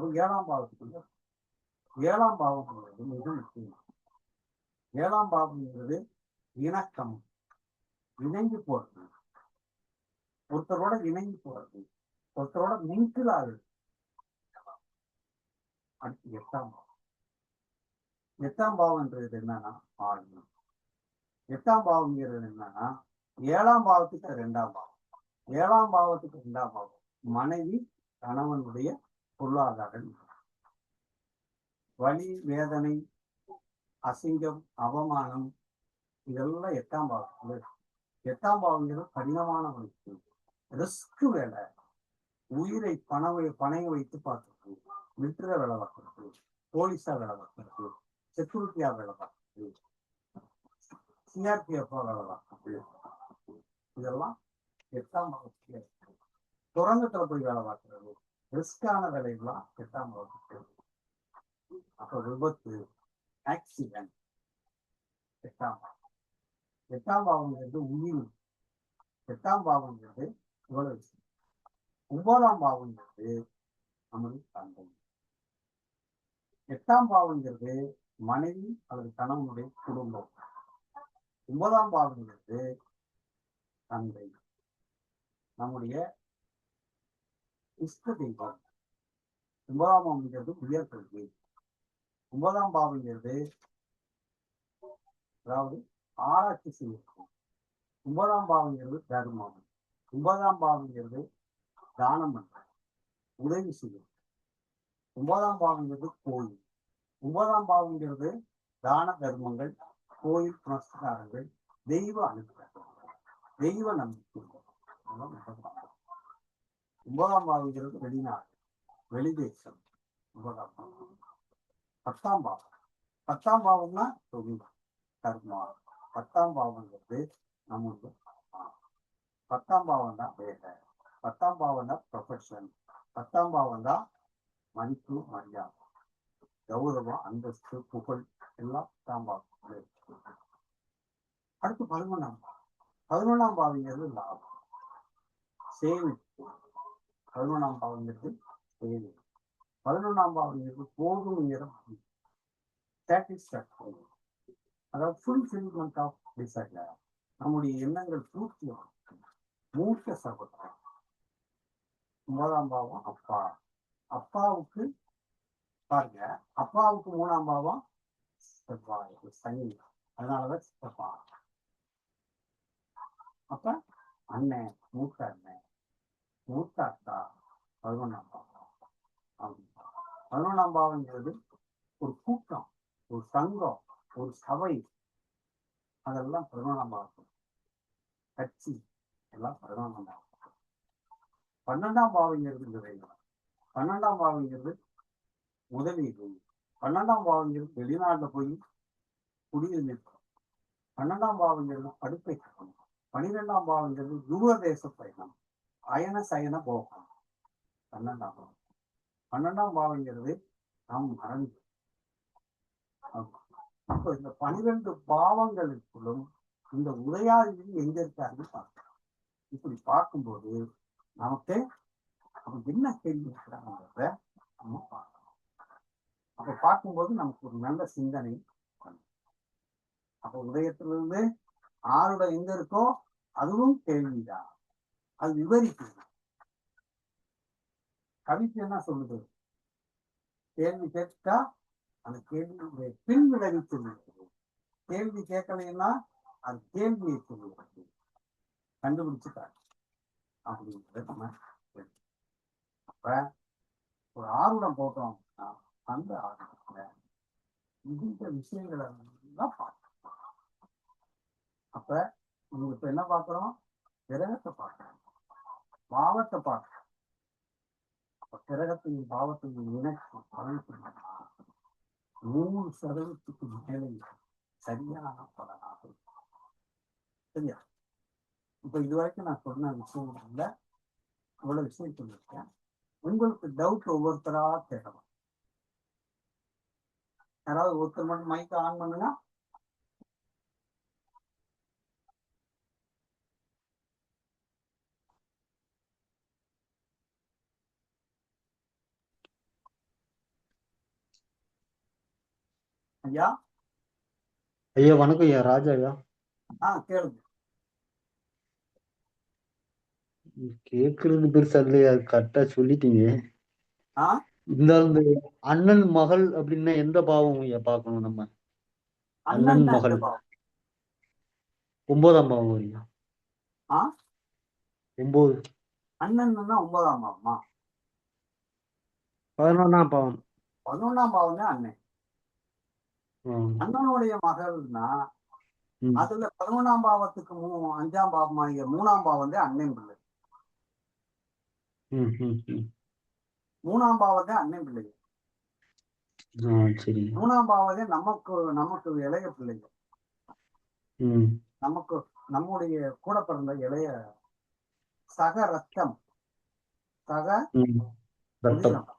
அது 7ஆம் பாவத்துக்குள்ள. 7ஆம் பாவம்ங்கிறது மிக முக்கியம். 7ஆம் பாவம்ங்கிறது இணக்கம், இணைந்து போறது, ஒருத்தரோட இணைந்து போறது, ஒருத்தரோட மிங்கிள் ஆகுது. அடுத்து 8ஆம் பாவம். 8ஆம் பாவம்ன்றது என்னன்னா ஆழ்மை. 8ஆம் பாவம்ங்கிறது என்னன்னா 7ஆம் பாவத்துக்கு 2ஆம் பாவம். 7ஆம் பாவத்துக்கு 2ஆம் பாவம் மனைவி கணவனுடைய பொருளாதாரம். வலி, வேதனை, அசிங்கம், அவமானம் இதெல்லாம் 8ஆம் பாவத்துல. 8ஆம் பாவங்கிறது கடினமான வழக்கு, ரிஸ்க் வேலை, உயிரை பணைய வைத்து பார்க்கறது, மிலிட்டரியா வேலை பார்க்கறது, போலீஸா வேலை பார்க்கறது, செக்யூரிட்டியா வேலை பார்க்கறது, சிஆர்பிஎஃப் வேலை பார்க்கறது, இதெல்லாம் 8ஆம் பாவத்துல. சுரங்கத்துல போய் வேலை பார்க்கறது, ரிஸ்கான வேலைகள்லாம் 8ஆம் பாவத்துக்கு. அப்ப விபத்து, ஆக்சிடென்ட் 8ஆம் பாவம். 8ஆம் பாவங்கிறது உயிர். 8ஆம் பாவங்கிறது இவ்வளவு விஷயம். 9ஆம் பாவங்கிறது நமது தந்தை. 8ஆம் பாவங்கிறது மனைவி அல்லது கணவனுடைய குடும்பம். 9ஆம் பாவங்கிறது தந்தை, நம்முடைய இஷ்ட தெய்வம். 9ஆம் பாவங்கிறது உயர்கல்வி. 9ஆம் பாவங்கிறது அதாவது ஆராய்ச்சி செய்யும். 9ஆம் பாவங்கிறது தர்மம். 9ஆம் பாவங்கிறது தானம் பண்ற, உதவி செய்யும். 9ஆம் பாவங்கிறது கோயில். 9ஆம் பாவங்கிறது தான தர்மங்கள், கோயில் புனஸ்காரங்கள், தெய்வ அனுகிரகம், தெய்வ நம்பிக்கை. 9ஆம் பாவங்கிறது வெளிநாடு, வெளிதேசம். 9ஆம் பாவம். 10ஆம் பாவம். 10ஆம் பாவம்னா தொழில், கர்மா. 10ஆம் பாவங்கிறது நம்மளுடைய 10ஆம் பாவம் தான் வேலை. 10ஆம் பாவம் தான் ப்ரொஃபஷன். 10ஆம் பாவம் தான் மதிப்பு, மரியாதை, கௌரவம், அந்தஸ்து, புகழ் எல்லாம் 10ஆம் பாவம். அடுத்து 11ஆம் பாவம். 11ஆம் பாவங்கிறது லாபம், சேமிப்பு. 11ஆம் பாவங்கிறது சேமிப்பு. 11ஆம் பாவங்கிறது போதுங்கிற சாட்டிஸ்ஃபேக்டரி, அதாவது ஃபுல்ஃபில்மெண்ட் ஆஃப் டிசைர். நம்முடைய எண்ணங்கள் பூர்த்தியாகும். மூத்த சகோதரன். 9ஆம் பாவம் அப்பா. அப்பாவுக்கு பாருங்க, அப்பாவுக்கு 3ஆம் பாவம் செவ்வாய், சனி. அதனாலதான் சித்தப்பா. அப்ப அண்ணன், மூத்த அண்ணன், மூத்த அக்கா 11ஆம் பாவம். 11ஆம் பாவங்கிறது ஒரு கூட்டம், ஒரு சங்கம், ஒரு சபை. அதெல்லாம் 11ஆம் பாவம். கட்சி எல்லாம் 11ஆம் பாவம். 12ஆம் பாவங்கிறது விரைவு. 12ஆம் பாவங்கிறது முதலீடு. 12ஆம் பாவங்கிறது வெளிநாட்டுல போய் குடியில் நிற்கும். 12ஆம் பாவங்கிறது படுக்கை கட்டணும். 12ஆம் பாவங்கிறது தூரதேச பயணம், அயன சயன போகம். 12ஆம் பாவம். 12ஆம் பாவங்கிறது நாம் மறந்து. அப்ப இந்த 12 பாவங்களுக்குள்ளும் இந்த உதயாதிபதி எங்க இருக்காருன்னு பார்க்கலாம். இப்படி பார்க்கும்போது நமக்கு அவங்க என்ன கேள்வி இருக்கிறாங்கிறத நம்ம பார்க்கணும். அப்ப பார்க்கும்போது நமக்கு ஒரு நல்ல சிந்தனை. அப்ப உதயத்திலிருந்து ஆறுட எங்க இருக்கோ அதுவும் கேள்விதான். அது விவரிக்குது. கவிக்கு என்ன சொல்லுது? கேள்வி கேட்டா அந்த கேள்வி பின் விளைவு சொல்லுகிறது. கேள்வி கேட்கலைன்னா அது கேள்வியை சொல்லுகிறது. கண்டுபிடிச்சுட்டாங்க அப்படிங்கிறத நம்ம. அப்ப ஒரு ஆர்வம் போட்டோம், அந்த ஆர்வத்துல இந்த விஷயங்களை எல்லாம் பார்க்கணும். அப்ப நீங்க இப்ப என்ன பார்க்கிறோம்? கிரகத்தை பார்க்கிறோம், பாவத்தை பார்க்கிறோம். அப்ப கிரகத்தையும் பாவத்தையும் இணைச்சு பலனுக்கு 100% மேலே சரியான பலனாக. சரியா? இப்ப இதுவரைக்கும் நான் சொன்ன விஷயங்கள்ல இவ்வளவு விஷயம் சொல்லியிருக்கேன். உங்களுக்கு டவுட் ஒவ்வொருத்தரா கேட்கலாம். யாராவது ஒருத்தர் மட்டும் மைக்க ஆன் பண்ணுங்க. ஐயா. ஐயா வணக்கம் ஐயா, ராஜா ஐயா. கேளுங்க. கேக்குறது பெருசா இல்லையா, கரெக்டா சொல்லிட்டீங்க. ஆ இந்த அண்ணன் மகள் அப்படின்னா எந்த பாவம் ஐயா பார்க்கணும் நம்ம? அண்ணன் அண்ணன்னா எந்த மகள் பாவம்? 9ஆம் பாவம் ஐயா. ஆ 9. அண்ணன்னா 9ஆம் பாவமா? 11ஆம் பாவம். 11ஆம் பாவம் தான் அண்ணன். ஆ. அண்ணனுடைய மகள்னா ம். அதுல 11ஆம் பாவத்துக்கு 5ஆம் பாவம் ஆகிய 3ஆம் பாவம் தான் அண்ணன் பிள்ளை. ம், ம், ம். 3ஆம் பாவம் தான் அண்ணன் பிள்ளை. சரி. 3ஆம் பாவம் நமக்கு நமக்கு இளைய பிள்ளைங்க. ம். நமக்கு நம்முடைய கூட பிறந்த இளைய சக ரத்தம், சக ரத்தம். உதிரம்,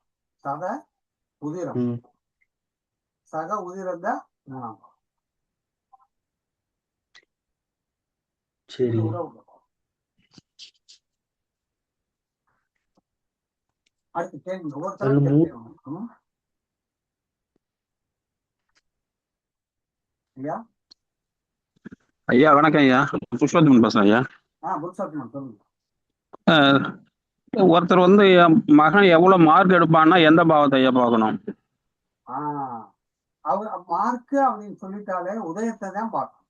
சக உதிரம், ம். சக உதிரம் தான் 3ஆம் பாவம். சரி. அடுத்து கேள்வி ஒவ்வொருத்தரும் கேட்கணும். ஐயா. ஐயா வணக்கம் ஐயா, புஷ்பத்துமன் பேசுறேன் ஐயா. புருஷோத்தமன் சொல்லுங்க. ஒருத்தர் வந்து என் மகன் எவ்வளவு மார்க் எடுப்பான்னா எந்த பாவத்தை ஐயா பார்க்கணும்? அவர் மார்க்கு அப்படின்னு சொல்லிட்டாலே உதயத்தை தான் பார்க்கணும்.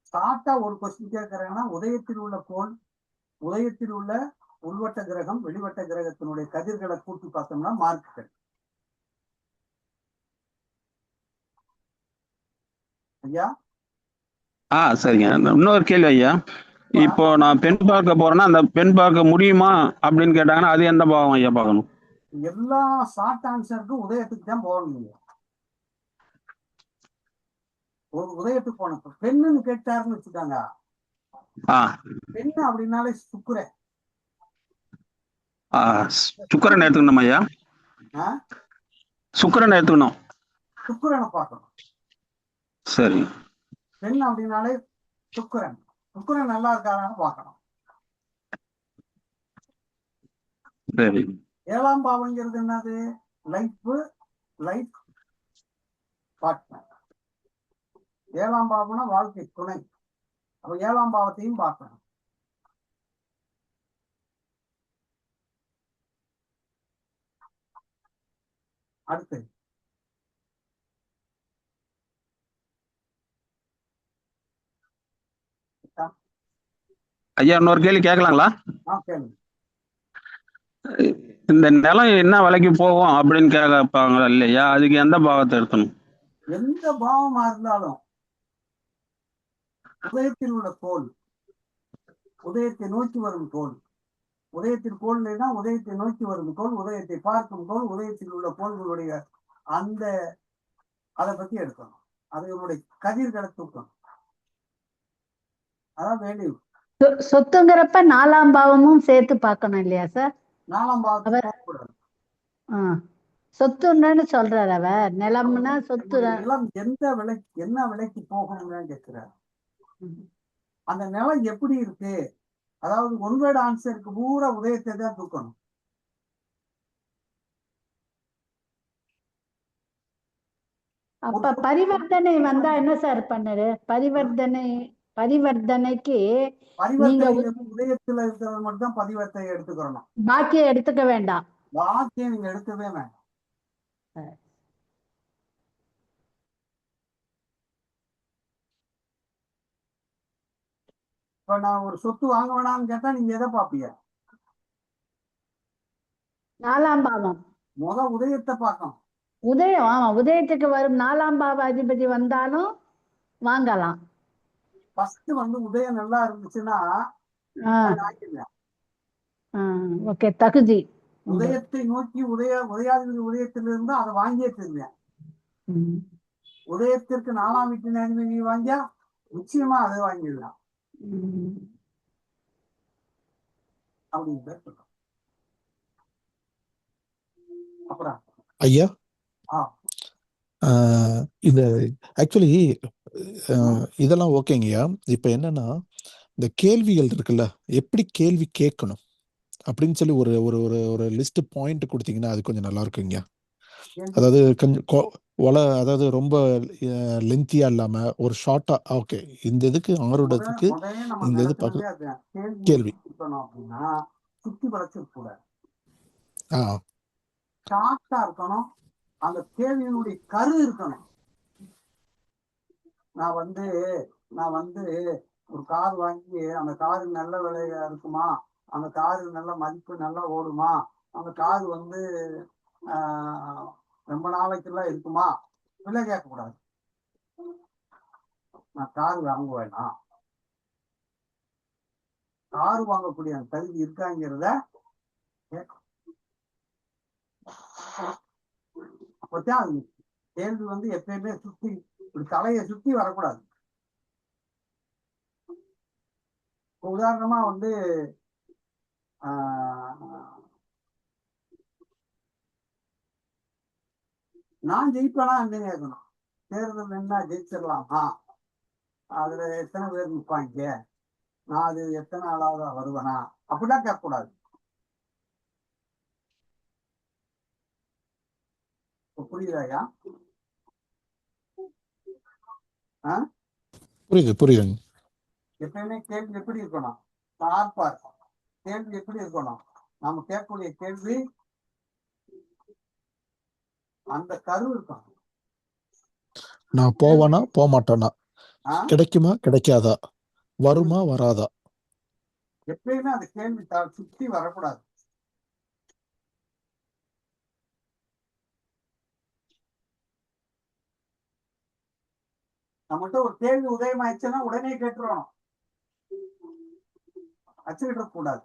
ஸ்டார்டா ஒரு கொஸ்டின் கேட்கறேன்னா, உதயத்தில் உள்ள கோள், உதயத்தில் உள்ள உள்வட்ட கிரகம், வெளிவட்ட கிரகத்தினுடைய கதிர்களை கூட்டி பார்த்தோம்னா மார்க்குகள். ஐயா. சரிங்க. இன்னொரு கேள்வி ஐயா, இப்போ நான் பெண் பார்க்க போறேன்னா அந்த பெண் பார்க்க முடியுமா அப்படின்னு கேட்டாங்கன்னா அது எந்த பாவம் ஐயா பார்க்கணும்? எல்லா ஷார்ட் ஆன்சருக்கும் உதயத்துக்கு தான் போகணும். ஒரு உதயத்துக்கு போன பெண்ணுன்னு கேட்டாருன்னு வச்சுக்காங்க. பெண்ணு அப்படின்னாலே சுக்கிரன். சுக்கிரன் எடுத்துக்கணும் ஐயா. சுக்கிரன் எடுத்துக்கணும். சுக்கிரனை பார்க்கணும். சரி. பெண் அப்படின்னாலே சுக்கிரன். சுக்கிரன் நல்லா இருக்காதான்னு பார்க்கணும். சரி. 7ஆம் பாவங்கிறது என்னது? Life partner. 7ஆம் பாவம்னா வாழ்க்கை துணை. அப்ப 7ஆம் பாவத்தையும் பார்க்கணும். அடுத்து ஐயா இன்னொரு கேள்வி கேட்கலாங்களா? கேளுங்க. இந்த நிலம் என்ன விலைக்கு போகும் அப்படின்னு கேட்பாங்களா இல்லையா, அதுக்கு எந்த பாவத்தை எடுக்கணும்? எந்த பாவமா இருந்தாலும் உதயத்தில் உள்ள கோள், உதயத்தை நோக்கி வரும் கோள், உதயத்தில் கோள் இல்லைன்னா உதயத்தை நோக்கி வரும் கோள், உதயத்தை பார்க்கும் கோள், உதயத்தில் உள்ள கோள்களுடைய அந்த அதை பத்தி எடுக்கணும். அதனுடைய கதிர்களை தூக்கணும். அதான் வேல்யூ. சொத்துங்கிறப்ப 4ஆம் பாவமும் சேர்த்து பார்க்கணும் இல்லையா சார்? 4ஆம் பாவத்தை சொத்துன்னு சொல்றாரு அவர். நிலம்னா சொத்து. நிலம் எந்த விலைக்கு, என்ன விலைக்கு போகணும்னு கேட்கிறார். அந்த நிலம் எப்படி இருக்கு, அதாவது ஒன்வேர்டு ஆன்சருக்கு பூரா உதயத்தை தான் தூக்கணும். அப்ப பரிவர்த்தனை வந்தா என்ன சார் பண்ணுது? பரிவர்த்தனைக்கு உதயத்துல இருக்கிறது மட்டும் பரிவர்த்தனை எடுத்துக்கிறோம். பாக்கியம் எடுத்துக்க வேண்டாம். பாக்கியம் நீங்க எடுக்கவே வேண்டாம். இப்ப நான் ஒரு சொத்து வாங்க வேணாம்னு கேட்டா நீங்க எதை பாப்பீங்க? 4ஆம் பாவம். உதயத்தை பார்க்கணும். உதயம். ஆமா, உதயத்துக்கு வரும் 4ஆம் பாவ அதிபதி வந்தாலும் வாங்கலாம். ஃபர்ஸ்ட் உதயம் நல்லா இருந்துச்சுன்னா ஓகே, தகுதி. உதயத்தை நோக்கி உதயாதிபதி உதயத்திலிருந்து அதை வாங்கியே தெரிஞ்சேன். உதயத்திற்கு 4ஆம் வீட்டின் அதிபதி வாங்கியா நிச்சயமா அதை வாங்கிடலாம் அப்படின்னு சொல்றோம். அப்புறம் ஐயா, இந்த ஆக்சுவலி இதெல்லாம் ஓகேங்கய்யா. இப்ப என்னன்னா, இந்த கேள்விகள் இருக்குல்ல, எப்படி கேள்வி கேட்கணும் அப்படின்னு சொல்லி ஒரு ஒரு ஒரு லிஸ்ட் பாயிண்ட் கொடுத்தீங்கன்னா அது கொஞ்சம் நல்லா இருக்குங்கய்யா. கேள்வி அதாவது கொஞ்சம் அதாவது ரொம்ப லென்த்தியா இல்லாம ஒரு ஷார்ட்டா ஓகே இந்த இதுக்கு ஆறுடத்துக்கு முதல்ல நம்ம இந்த இது நடக்கிறதே பார்க்க அதுதான். கேள்வி கேள்வி எப்படி இருக்கணும் அப்படின்னா சுத்தி வளைச்சிருக்க கூடாது, ஆ ஷார்ட்டா இருக்கணும். அந்த கேள்வியினுடைய கரு இருக்கணும். நான் வந்து நான் வந்து ஒரு கார் வாங்கி அந்த காரு நல்ல விலையா இருக்குமா, அந்த காரு நல்ல மதிப்பு நல்லா ஓடுமா, அந்த கார் வந்து ரொம்ப நாளைக்கெல்லாம் இருக்குமா, விலை கேட்கக்கூடாது. நான் கார் வாங்குவேனா, கார் வாங்கக்கூடிய அந்த தகுதி இருக்காங்கிறத அப்பதான் அது கேள்வி வந்து எப்பயுமே சுத்தி இப்படி தலையை சுத்தி வரக்கூடாது. உதாரணமா வந்து நான் ஜெயிப்பேனா அப்படின்னு கேட்கணும். தேர்தல் என்ன ஜெயிச்சிடலாமா, அதுல எத்தனை பேர் நிற்பாங்க, நான் அது எத்தனை ஆளாவது வருவேனா, அப்படிலாம் கேட்கக்கூடாது. புரியுதாயா? புரியுதுங்க. எப்பயுமே கேள்வி எப்படி இருக்கணும், ஷார்ப்பா இருக்கும். கேள்வி எப்படி இருக்கணும், நம்ம கேட்கக்கூடிய கேள்வி அந்த கரு இருக்கணும். நான் போவேனா போக மாட்டேனா, கிடைக்குமா கிடைக்காதா, வருமா வராதா, எப்பயுமே அந்த கேள்வி சுத்தி வரக்கூடாது. நம்மகிட்ட ஒரு கேள்வி உதயமாயிடுச்சுன்னா உடனே கேட்டுருவோம், வச்சுக்கிட்டு கூடாது.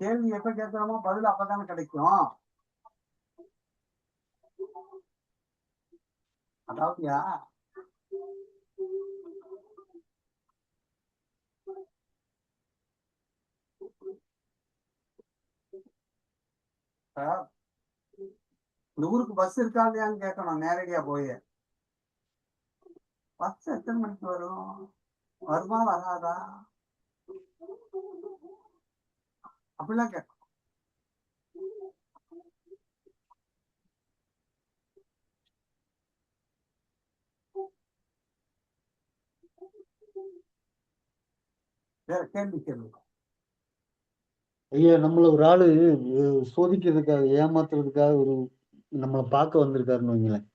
கேள்வி எப்ப கேட்கிறோமோ பதில் அப்பதானே கிடைக்கும். அதாவதுயா இந்த ஊருக்கு பஸ் இருக்கா இல்லையான்னு கேட்கணும் நேரடியா போய். பஸ் எத்தனை மணிக்கு வரும், வருமா வராதா, அப்படிலாம் கேட்கணும். வேற கேள்வி கேள்வி ஐயா நம்மள ஒரு ஆளு சோதிக்கிறதுக்காக ஏமாத்துறதுக்காக ஒரு நம்மளை பார்க்க வந்திருக்காருன்னு வைங்களேன்.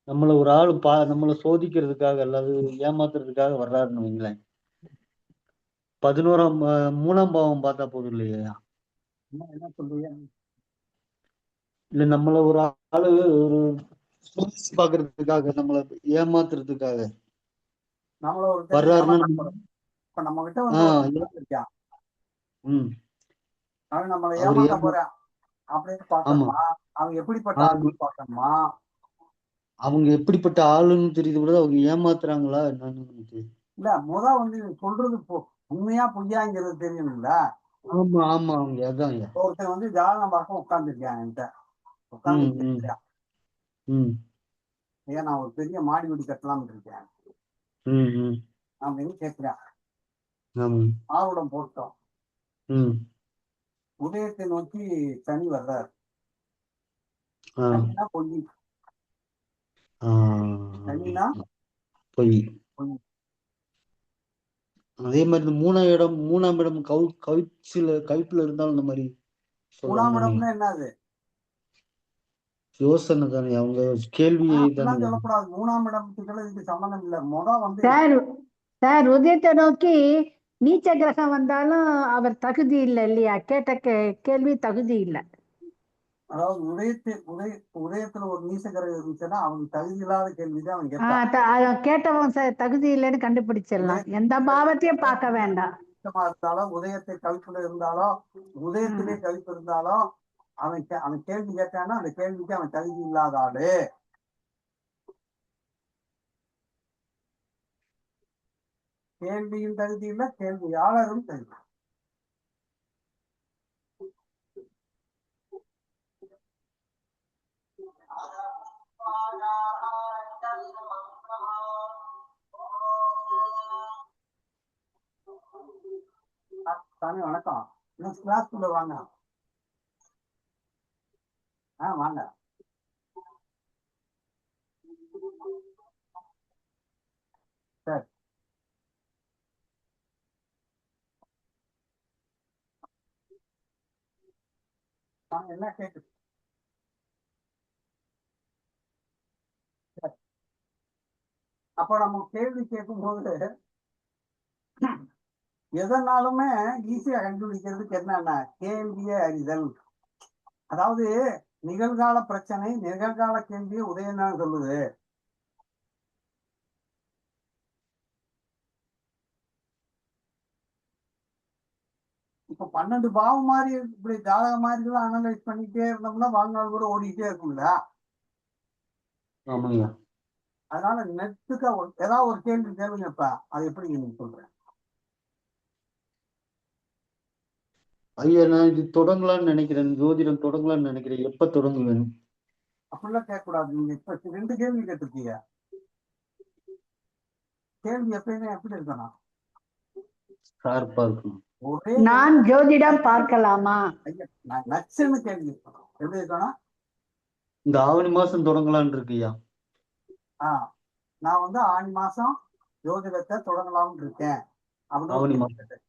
நம்மள ஒரு ஆளு நம்மள சோதிக்கிறதுக்காக அல்லது ஏமாத்துறதுக்காக வர்றாருன்னு வைங்களேன். 11ஆம் 3ஆம் பாவம் பார்த்தா போதும் இல்லையா? என்ன சொல்றீங்க? இல்ல நம்மள ஒரு ஆளு ஒரு சோதிச்சு பாக்குறதுக்காக நம்மள ஏமாத்துறதுக்காக நம்மள ஒரு வர்றாருன்னா இப்ப நம்ம கிட்ட வந்து இருக்கான், அவன் நம்மளை ஏமாத்த போறான் அப்படின்னு பாக்கணுமா, அவங்க எப்படிப்பட்ட ஆளுன்னு பாக்கணுமா, அவங்க எப்படிப்பட்ட ஆளுன்னு தெரியுது கூட அவங்க ஏமாத்துறாங்களா என்னன்னு இல்ல வந்து சொல்றது உண்மையா பொய்யாங்கிறது தெரியணும்ல. ஆமா ஆமா அவங்க அதான் ஒருத்தன் வந்து ஜாதகம் பார்க்க உட்கார்ந்துருக்கான் என்கிட்ட உட்கார்ந்து, ஏன் நான் ஒரு பெரிய மாடி வீடு கட்டலாம்னு இருக்கேன் அப்படின்னு கேட்கிறேன். ஆர்வம் போட்டோம். உதயத்தை நோக்கி சனி வர்றாரு. சனினா பொய், சனினா பொய். அதே மாதிரி இந்த மூணாம் இடம் கவிப்புல இருந்தாலும் இந்த மாதிரி மூணாம் இடம்னா என்னது, யோசனை தானே, அவங்க கேள்வி தானே சொல்லக்கூடாது. மூணாம் இடத்துக்குள்ள இதுக்கு சம்பந்தம் இல்ல. வந்து சார் உதயத்தை நோக்கி நீச்ச கிரகம் வந்தாலும் அவர் தகுதி இல்லை இல்லையா, கேட்ட கேள்வி தகுதி இல்லை. அதாவது உதயத்துல ஒரு நீசகரம் இருந்துச்சுன்னா அவங்க தகுதி இல்லாத கேள்விதான் அவன் கேட்டவன் தகுதி இல்லைன்னு கண்டுபிடிச்சிடலாம். எந்த பாவத்தையும் பார்க்க வேண்டாம். இருந்தாலும் உதயத்தை கழிப்புல இருந்தாலும் உதயத்திலே கழிப்பு இருந்தாலும் அவன் கேள்வி கேட்டான்னா அந்த கேள்விக்கு அவன் தகுதி இல்லாத ஆளு. கேள்வியும் தகுதி இல்லை, கேள்வியாளரும் தகுதி. சாமி வணக்கம், கிளாஸ்க்குள்ள வாங்க. வாங்க. சரி, வாங்க, என்ன கேக்கு? சரி. அப்ப நம்ம கேள்வி கேட்கும்போது எதனாலுமே ஈஸியா கண்டுபிடிக்கிறதுக்கு என்னன்னா கேள்வியை அறிதல். அதாவது நிகழ்கால பிரச்சனை நிகழ்கால கேள்வியை உதயம் தான் சொல்லுது. இப்ப 12 பாவம் மாதிரி இப்படி ஜாதக மாதிரி எல்லாம் அனலைஸ் பண்ணிட்டே இருந்தோம்னா வாழ்நாள் கூட ஓடிட்டே இருக்கும்ல. ஆமாங்க. அதனால நெட்டுக்கு ஏதாவது ஒரு கேள்வி கேளுங்க. இப்ப அது எப்படி நீங்க சொல்றேன்? ஐயா நான் இது தொடங்கலாம்னு நினைக்கிறேன், ஜோதிடம் தொடங்கலாம்னு நினைக்கிறேன். எப்ப தொடங்குவேன்? அப்படிலாம் கேட்கக்கூடாது. நீங்க இப்ப 2 கேள்வி கேட்டிருக்கீங்க. கேள்வி எப்பயுமே எப்படி இருக்கணும்? ஷார்ப்பா இருக்கணும். ஒரே நான் ஜோதிடம் பார்க்கலாமா? நச்சுன்னு கேள்வி இருக்கணும். எப்படி இருக்கணும்? இந்த ஆவணி மாசம் தொடங்கலாம்னு இருக்குய்யா. நான் வந்து ஆணி மாசம் ஜோதிடத்தை தொடங்கலாம்னு இருக்கேன் ஆவணி அப்படின்னு மாசம்.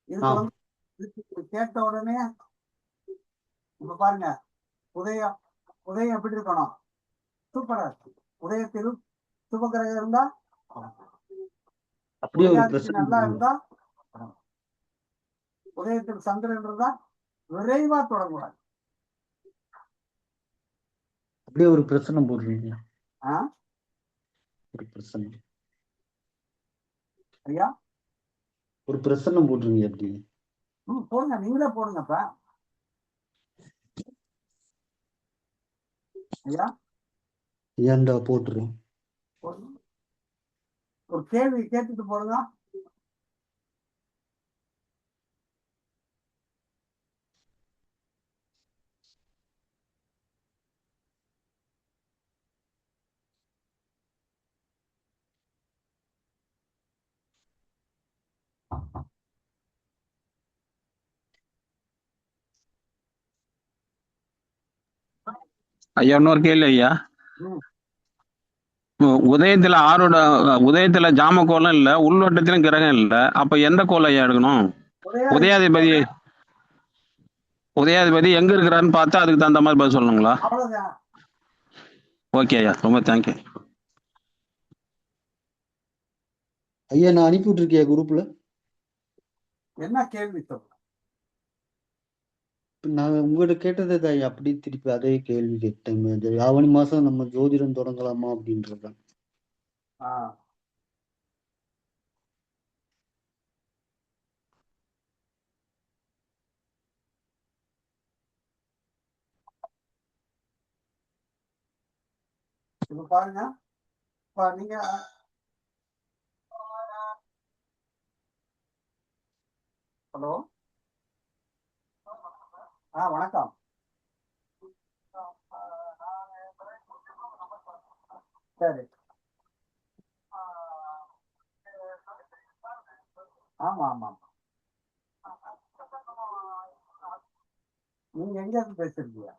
இதுக்கு வந்து இதுக்கு கேட்ட உடனே இப்ப பாருங்க, உதயம் உதயம் எப்படி இருக்கணும்? சூப்பரா இருக்கு. உதயத்தில் சுபகிரகம் இருந்தா அப்படியே ஒரு உதயாதித்யம் பிரச்சனை நல்லா இருக்குங்க. இருந்தா உதயத்தில் சந்திரன் இருந்தா விரைவா தொடங்கக்கூடாது. அப்படியே ஒரு பிரச்சனை போடுறீங்க. ஒரு பிரச்சனை ஐயா ஒரு பிரச்சனை போடுறீங்க. அப்படி போடுங்க, நீங்களே போடுங்கப்ப. ஐயா ஏன்டா போட்டுறேன். ஒரு கேள்வி கேட்டுட்டு போடுங்க. ஐயா இன்னொரு கேள்வி ஐயா. உதயத்துல உதயத்துல ஜாம கோலம் இல்ல, உள்வட்டத்திலும் கிரகம் இல்ல, அப்ப எந்த கோலம் ஐயா எடுக்கணும்? உதயாதிபதி எங்க இருக்கிறாருன்னு பார்த்தா அதுக்கு தகுந்த மாதிரி பதில் சொல்லணுங்களா? அவ்வளவுதான். ஓகே ஐயா, ரொம்ப தேங்க்யூ. ஐயா நான் அனுப்பி விட்டுருக்கேன் குரூப்ல. என்ன கேள்வி சொல்லுங்க? நான் உங்ககிட்ட கேட்டதை ஐயா அப்படி திருப்பி அதே கேள்வி கேட்டேன். இந்த ஆவணி மாசம் நம்ம ஜோதிடம் தொடங்கலாமா அப்படின்றத. இப்ப பாருங்க, இப்ப நீங்க ஹலோ வணக்கம். சரி, ஆமா ஆமா. நீங்க எங்க இருந்து பேசுறீங்க?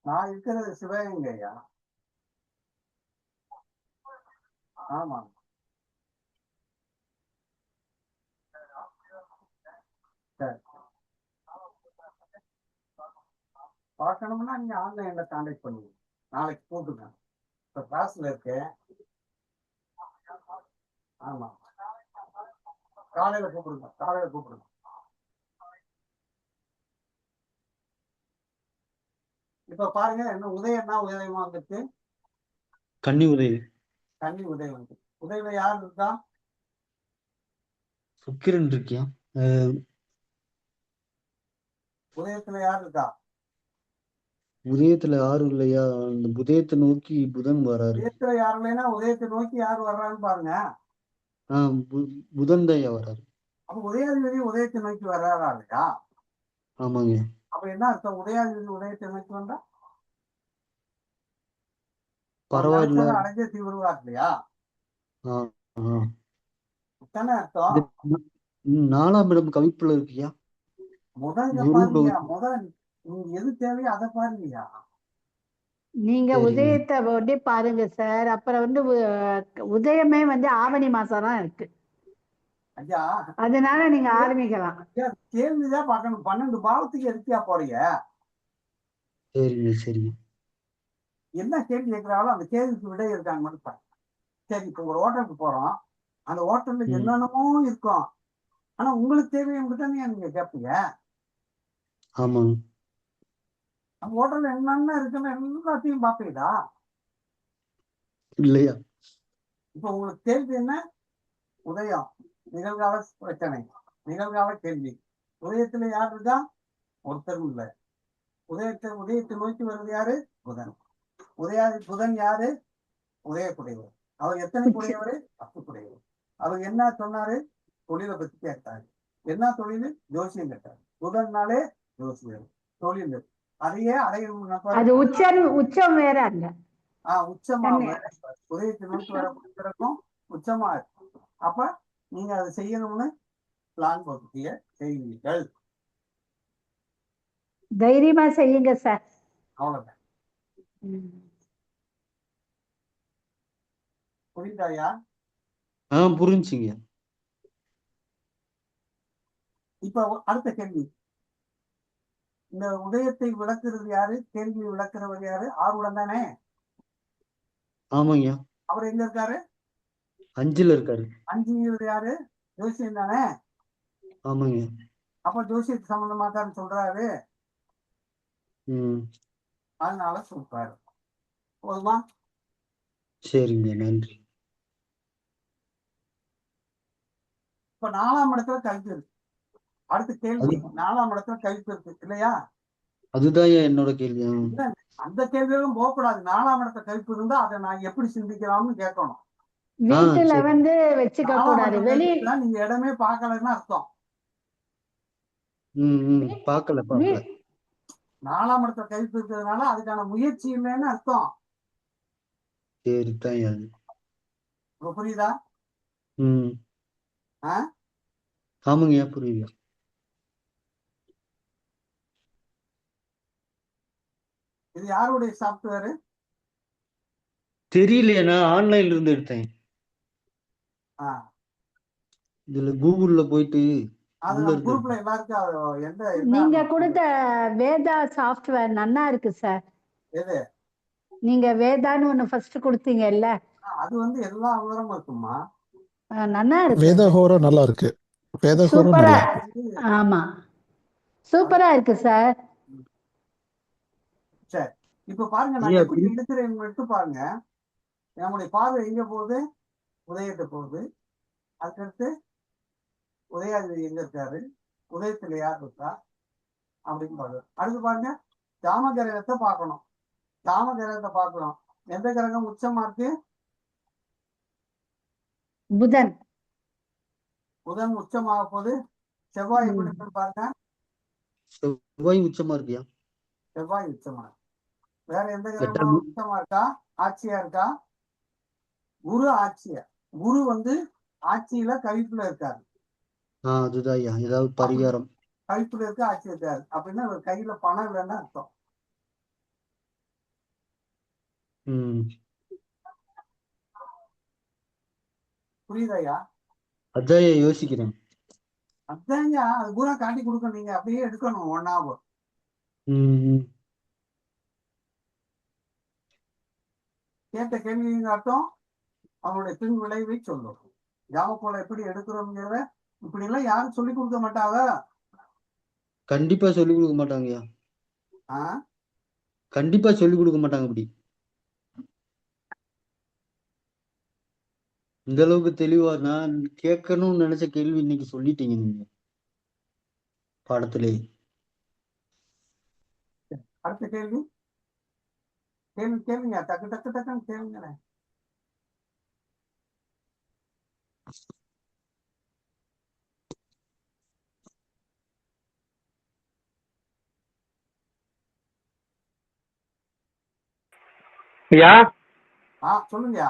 நான் இருக்கிறது சிவகங்கையா. ஆமா. சரி, பார்க்கணும்னா நீங்க ஆன்லைன்ல கான்டாக்ட் பண்ணுங்க. நாளைக்கு கூப்பிடுங்க. இப்ப கிளாஸ்ல இருக்கேன். ஆமா, காலையில கூப்பிடுங்க. இப்ப பாருங்க, என்ன உதயமா வந்துட்டு கன்னி உதவி. கன்னி உதயம் வந்து உதயம் யார் இருக்கா? சுக்கிரன் இருக்கியா? உதயத்துல யார் இருக்கா? உதயத்துல யாரும் இல்லையா? அந்த உதயத்தை நோக்கி புதன் வராரு. உதயத்துல யாரும் இல்லைன்னா உதயத்தை நோக்கி யார் வர்றான்னு பாருங்க. புதன் தான் வராரு. அப்ப உதயாதிபதி உதயத்தை நோக்கி வர்றாரா இல்லையா? ஆமாங்க. அப்ப என்ன அர்த்தம்? உதயாதிபதி உதயத்தை நோக்கி வந்தா பரவாயில்ல. அடைஞ்ச தீவிரவா இல்லையா? தானே அர்த்தம். 4ஆம் இடம் கவிப்புல இருக்கியா? முதல் நீங்க எது தேவையோ அதை பாருங்கய்யா. நீங்க சரிங்க. உதயத்தை ஒட்டி பாருங்க சார். அப்புறம் வந்து உதயமே வந்து ஆவணி மாசம் தான் இருக்கு, ஐயா அதனால நீங்க ஆரம்பிக்கலாம். ஐயா, கேள்விதான் பார்க்கணும். 12 பாவத்துக்கு எதுக்கியா போறீங்க? சரிங்க, சரிங்க. என்ன கேள்வி கேட்கிறாங்களோ அந்த கேள்விக்கு விடை இருக்காங்க மட்டும் பாருங்க. சரி, இப்போ ஒரு ஹோட்டலுக்கு போறோம். அந்த ஹோட்டல்ல ம். என்னென்னமோ இருக்கும். ஆனா உங்களுக்கு தேவையான தானே நீங்க கேட்பீங்க. ஆமாங்க. அந்த ஹோட்டல்ல என்னென்ன இருக்குன்னு எல்லாத்தையும் பார்ப்பீங்களா? இல்லையா? இப்போ உங்களுக்கு கேள்வி என்ன? உதயம், நிகழ்கால பிரச்சனை, நிகழ்கால கேள்வி. உதயத்துல யார் இருக்கா? ஒருத்தரும் இல்லை. உதயத்தை நோக்கி வருவது யாரு? புதன். புதன் யாரு? உதயக்குடையவர். அவர் எத்தனை குடையவர்? 10 குடையவர். அவர் என்ன சொன்னாரு? தொழிலை பத்தி கேட்டாரு. என்ன தொழில்? ஜோசியம் கேட்டாரு. புதன்னாலே ஜோசியர், தொழில். அதையே அது உச்சம் வேற அங்க. உச்சமா உதயத்தை நோக்கி வரக்கும் உச்சமா இருக்கும். அப்ப நீங்க அதை செய்யணும்னு பிளான் போட்டு செய்வீர்கள். தைரியமா செய்யுங்க சார். அவ்வளவுதான். புரியுதாயா? புரிஞ்சுங்க. இப்ப அடுத்த கேள்வி. இந்த உதயத்தை விளக்குறது யாரு? கேள்வியை விளக்குறவர் யாரு? ஆர்வம் தானே? ஆமாங்க. அவர் எங்க இருக்காரு? 5ல இருக்காரு. 5 யாரு? ஜோசியம் தானே? ஆமாங்க. அப்ப ஜோசியத்து சம்பந்தமா தான் சொல்றாரு. அதனால சொல்றாரு. போதுமா? சரிங்க, நன்றி. இப்ப 4ஆம் இடத்துல கழிப்பு இருக்கு. அடுத்த கேள்வி, 4ஆம் இடத்துல கழிப்பு இருக்கு இல்லையா? அதுதான் என்னோட கேள்வி. அந்த கேள்வியும் போகக்கூடாது. 4ஆம் இடத்துல கழிப்பு இருந்தா அதை நான் எப்படி சிந்திக்கலாம்னு கேட்கணும். வீட்டுல வந்து வச்சுக்க கூடாது. நீங்க இடமே பார்க்கலன்னு அர்த்தம். பார்க்கல. 4ஆம் இடத்துல கழிப்பு இருக்கிறதுனால அதுக்கான முயற்சி இல்லைன்னு அர்த்தம். சரிதான். புரியுதா? ஆமாங்க, புரியுது. இது யாருடைய சாப்ட்வேர்? தெரியலையே, நான் ஆன்லைன்ல இருந்து எடுத்தேன். இதுல கூகுள்ல போயிட்டு குரூப்ல எல்லாருக்கும் எந்த நீங்க கொடுத்த வேதா சாஃப்ட்வேர் நல்லா இருக்கு சார். எது? நீங்க வேதான்னு ஒண்ணு ஃபர்ஸ்ட் கொடுத்தீங்கல்ல, அது வந்து எல்லா விவரமும் இருக்குமா? நல்லா இருக்கு. வேதஹோரா நல்லா இருக்கு. சூப்பரா. ஆமா, சூப்பரா இருக்கு சார். சரி, இப்ப பாருங்க, நான் எப்படி எடுக்கிறேன்னு மட்டும் பாருங்க. நம்முடைய பார்வை எங்க போகுது? உதயத்தை போகுது. அதுக்கடுத்து உதயாதிபதி எங்க இருக்காரு? உதயத்துல யார் இருக்கா அப்படின்னு பாருங்க. அடுத்து பாருங்க, ஜாம கிரகத்தை பார்க்கணும். ஜாம கிரகத்தை பார்க்கணும். எந்த கிரகம் உச்சமா இருக்கு? புதன். புதன் உச்சமாக போகுது. செவ்வாய் எப்படி இருக்குன்னு பாருங்க. செவ்வாய் உச்சமா இருக்கியா? செவ்வாய் உச்சமா இருக்கு. வேற எந்த கிரகம் உச்சமா இருக்கா? ஆட்சியா இருக்கா? குரு ஆட்சியா. குரு வந்து ஆட்சியில கழிப்புல இருக்காரு. அதுதான் ஏதாவது பரிகாரம். கழிப்புல இருக்க ஆட்சி இருக்காரு அப்படின்னா அவர் கையில பணம் இல்லைன்னு அர்த்தம். புரியுதாயா? அதான் யோசிக்கிறேன். அதாங்க, அது பூரா காட்டி கொடுக்க நீங்க அப்படியே எடுக்கணும் ஒன்னாவும். கேட்ட கேள்விங்க அர்த்தம் அவனுடைய பின் விளைவை சொல்லும். ஜாமக்கோளை எப்படி எடுக்கிறோம்ங்கிறத இப்படி எல்லாம் யாரும் சொல்லி கொடுக்க மாட்டாங்க. கண்டிப்பா சொல்லி கொடுக்க மாட்டாங்க. கண்டிப்பா சொல்லி கொடுக்க மாட்டாங்க. அப்படி இந்த அளவுக்கு தெளிவா நான் கேட்கணும்னு நினைச்ச கேள்வி இன்னைக்கு சொல்லிட்டீங்க நீங்க பாடத்திலே. அடுத்த கேள்வி கேளுங்க. டக்கு டக்கு டக்குன்னு கேளுங்களேன். ஐயா, சொல்லுங்கயா.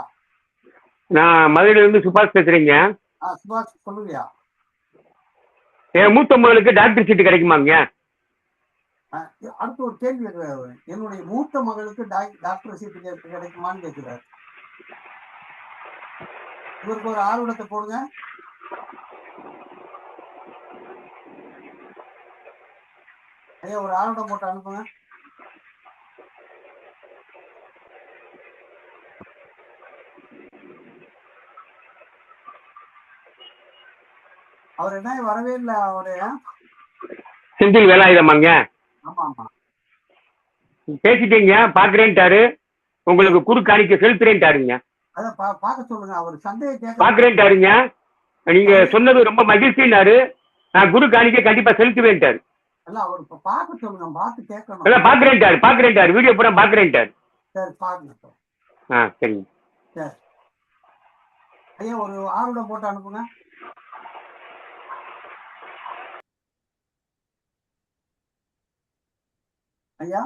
நான் மதுரையில இருந்து சுபாஷ் பேசுறீங்க. சுபாஷ் சொல்லுங்கயா. என் மூத்த மகளுக்கு டாக்டர் சீட்டு கிடைக்குமாங்க? அடுத்து ஒரு கேள்வி கேட்கிறாரு. என்னுடைய மூத்த மகளுக்கு டாக்டர் சீட்டு கிடைக்குமான்னு கேட்கிறாரு. இவருக்கு ஒரு ஆர்வத்தை போடுங்க. ஐயா ஒரு ஆர்வம் போட்டு அனுப்புங்க. அவர் என்ன வரவே இல்லை அவரு. செந்தில் வேலாயுதமாங்க. ஆமா ஆமா பேசிட்டீங்க, பாக்குறேன்ட்டாரு. உங்களுக்கு குறு காணிக்க செலுத்துறேன்ட்டாருங்க. அத பார்க்க சொல்லுங்க. அவர் சந்தேக கேட்க பாக்குறேன்ட்டாருங்க. நீங்க சொன்னது ரொம்ப மகிழ்ச்சினாரு. நான் குரு காணிக்க கண்டிப்பா செலுத்துவேன்ட்டாரு. இல்ல அவர் இப்ப பார்க்க சொல்லுங்க. பார்த்து கேட்கணும். இல்ல பாக்குறேன்ட்டாரு வீடியோ பூரா பாக்குறேன்ட்டாரு. சரி பாருங்க சார். சரிங்க. சரி ஐயா ஒரு ஆர்வம் போட்டு அனுப்புங்க. ஐயா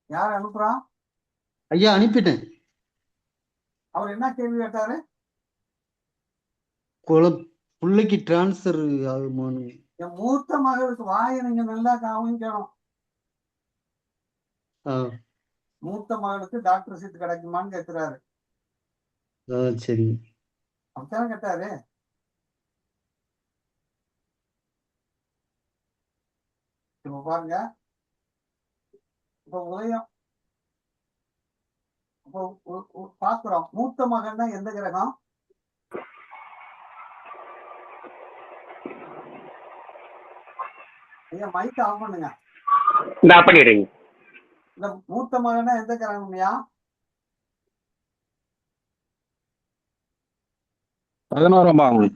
யார் அனுப்புறா? ஐயா அனுப்பிட்டேன். அவர் என்ன கேள்வி கேட்டாரு? பிள்ளைக்கு டிரான்ஸ்ஃபர் ஆகுமான்னு. என் மூத்த மகளுக்கு வாயை நீங்க நல்லா கவனிக்கணும். மூத்த மகளுக்கு டாக்டர் சீட் கிடைக்குமான்னு கேட்கிறாரு. சரி அப்படித்தானே கேட்டாரு. இப்ப பாருங்க. இப்ப உதயம் இப்போ பாக்குறோம். மூத்த மகன்னா எந்த கிரகம்? ஐயா மைக் ஆஃப் பண்ணுங்க. பண்ணிடுறீங்க. இந்த மூத்த மகன்னா எந்த கிரகம்யா? 11ஆம் பாவம்.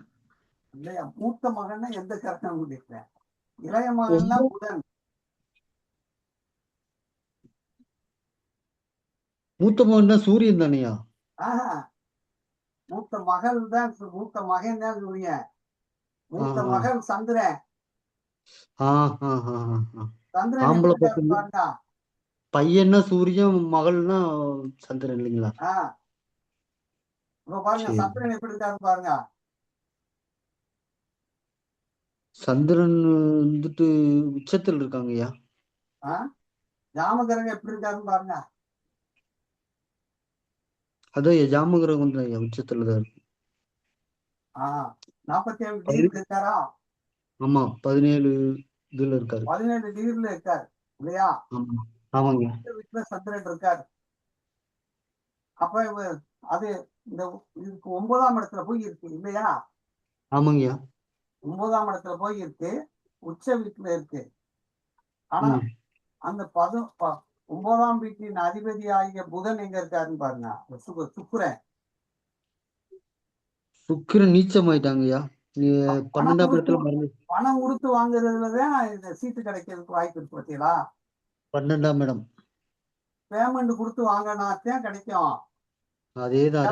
இல்லையா மூத்த மகன்னா எந்த கிரகம் கேட்கிறேன். இளைய மகன்னா புதன். மூத்த மகன் தான் சூரியன் தானையா? மூத்த மகள் தான் மூத்த மகன் தான் சூரியன். மூத்த மகள் சந்திரன். சந்திரன் பையன்னா சூரியன், மகள்னா சந்திரன் இல்லைங்களா? இப்ப பாருங்க சந்திரன் எப்படி இருக்காரு பாருங்க. சந்திரன் வந்துட்டு உச்சத்தில் இருக்காங்கய்யா. ஜாமகிரகம் எப்படி இருக்காருன்னு பாருங்க. அதான் ஜாமகிரகம் தான் உச்சத்துல தான் இருக்கு. 47 டிகிரி இருக்காரா? ஆமா 17 இதுல இருக்காரு. 17 டிகிரில இருக்காரு இல்லையா? ஆமாங்க. வீட்டுல சந்திரன் இருக்காரு. அப்ப அது இந்த இதுக்கு 9ஆம் இடத்துல போய் இருக்கு இல்லையா? ஆமாங்கய்யா. 9ஆம் இடத்துல போய் இருக்கு. உச்ச வீட்டுல இருக்கு. ஆனா அந்த 9ஆம் வீட்டின் அதிபதி ஆகிய புதன் எங்க இருக்காருன்னு பாருங்க. சுக்கிரன் நீச்சம் ஆயிட்டாங்கய்யா. 12ஆம் இடத்துல பணம் கொடுத்து வாங்குறதுலதான் இந்த சீட்டு கிடைக்கிறதுக்கு வாய்ப்பு இருக்கு. பார்த்தீங்களா? 12ஆம் இடம் பேமெண்ட் கொடுத்து வாங்கினாத்தான் கிடைக்கும். அதேதான்.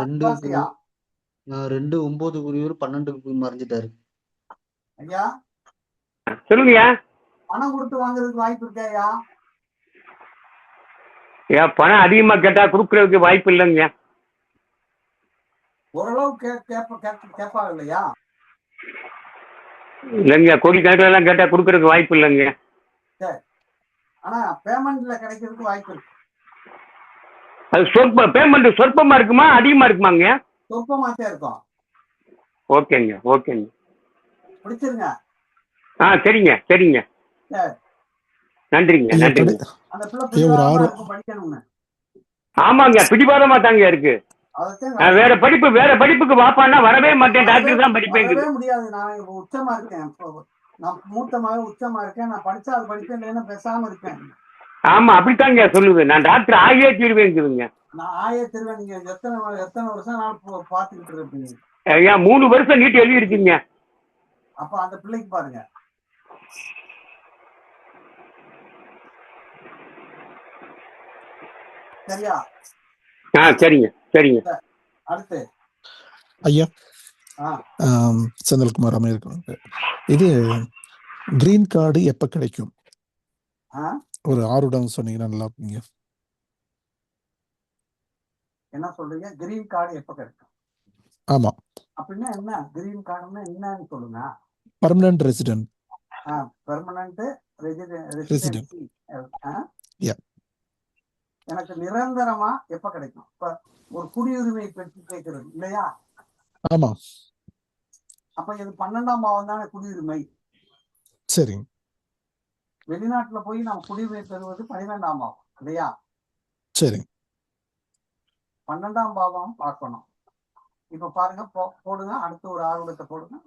2 9 குறியூர் 12க்கு போய் மறைஞ்சிட்டாரு. ஐயா சொல்லுங்கய்யா. பணம் கொடுத்து வாங்குறதுக்கு வாய்ப்பு இருக்காயா? பணம் அதிகமா கேட்டா கொடுக்கறதுக்கு வாய்ப்பு இல்லைங்க. ஓரளவு கேட்பாங்க இல்லையா? இல்லைங்க, கோடிக்கணக்கில் எல்லாம் கேட்டா கொடுக்கறதுக்கு வாய்ப்பு இல்லைங்க. சரி, ஆனா பேமெண்ட்ல கிடைக்கிறதுக்கு வாய்ப்பு இருக்கு. அது பேமெண்ட் சொற்பமா இருக்குமா அதிகமா இருக்குமாங்க? சொற்பமாத்தான் இருக்கும். ஓகேங்க ஓகேங்க. பிடிச்சிருங்க. சரிங்க சரிங்க. நன்றிங்க நன்றிங்க. அந்த பிள்ளை படிக்கணும்னு. ஆமாங்க, பிடிவாதமா தாங்க இருக்கு. வேற படிப்புக்கு வாப்பான்னா வரவே மாட்டேன். டாக்டர் தான் படிப்பேன். முடியாது. நான் உச்சமா இருக்கேன். நான் மூத்த மகன் உச்சமா இருக்கேன். நான் படிச்சா அது படிப்பேன், இல்லைன்னா பேசாம இருக்கேன். ஆமா அப்படித்தாங்க சொல்லுது. நான் டாக்டர் ஆகியே தீர்வேங்குதுங்க. நான் ஆகியே தீர்வேன். நீங்க எத்தனை வருஷம் நான் பாத்துக்கிட்டு இருப்பீங்க. 3 வருஷம் நீட்டு எழுதி இருக்கீங்க. அப்ப அந்த பிள்ளைக்கு பாருங்க. சரியா? சரிங்க சரிங்க. அடுத்து ஐயா செந்தில்குமார் அமையிருக்காங்க. இது கிரீன் கார்டு எப்ப கிடைக்கும்? ஒரு ஆர்வம் சொன்னீங்கன்னா நல்லா இருக்குங்க. என்ன சொல்றீங்க? கிரீன் கார்டு எப்ப கிடைக்கும்? ஆமா. அப்படின்னா என்ன கிரீன் கார்டுன்னா என்னன்னு சொல்லுங்க. Permanent resident. Permanent resident. Residency. Yeah. எனக்கு நிரந்தரமா எப்ப கிடைக்கும்? இப்ப ஒரு குடியுரிமை பெற்று கேட்கிறது இல்லையா? ஆமா. அப்ப இது 12ஆம் பாவம் தானே குடியுரிமை. சரி. வெளிநாட்டுல போய் நாம் குடியுரிமை பெறுவது 12ஆம் பாவம் இல்லையா? சரி. 12ஆம் பாவம் பார்க்கணும். இப்ப பாருங்க, போடுங்க, அடுத்து ஒரு ஆர்வத்தை போடுங்க.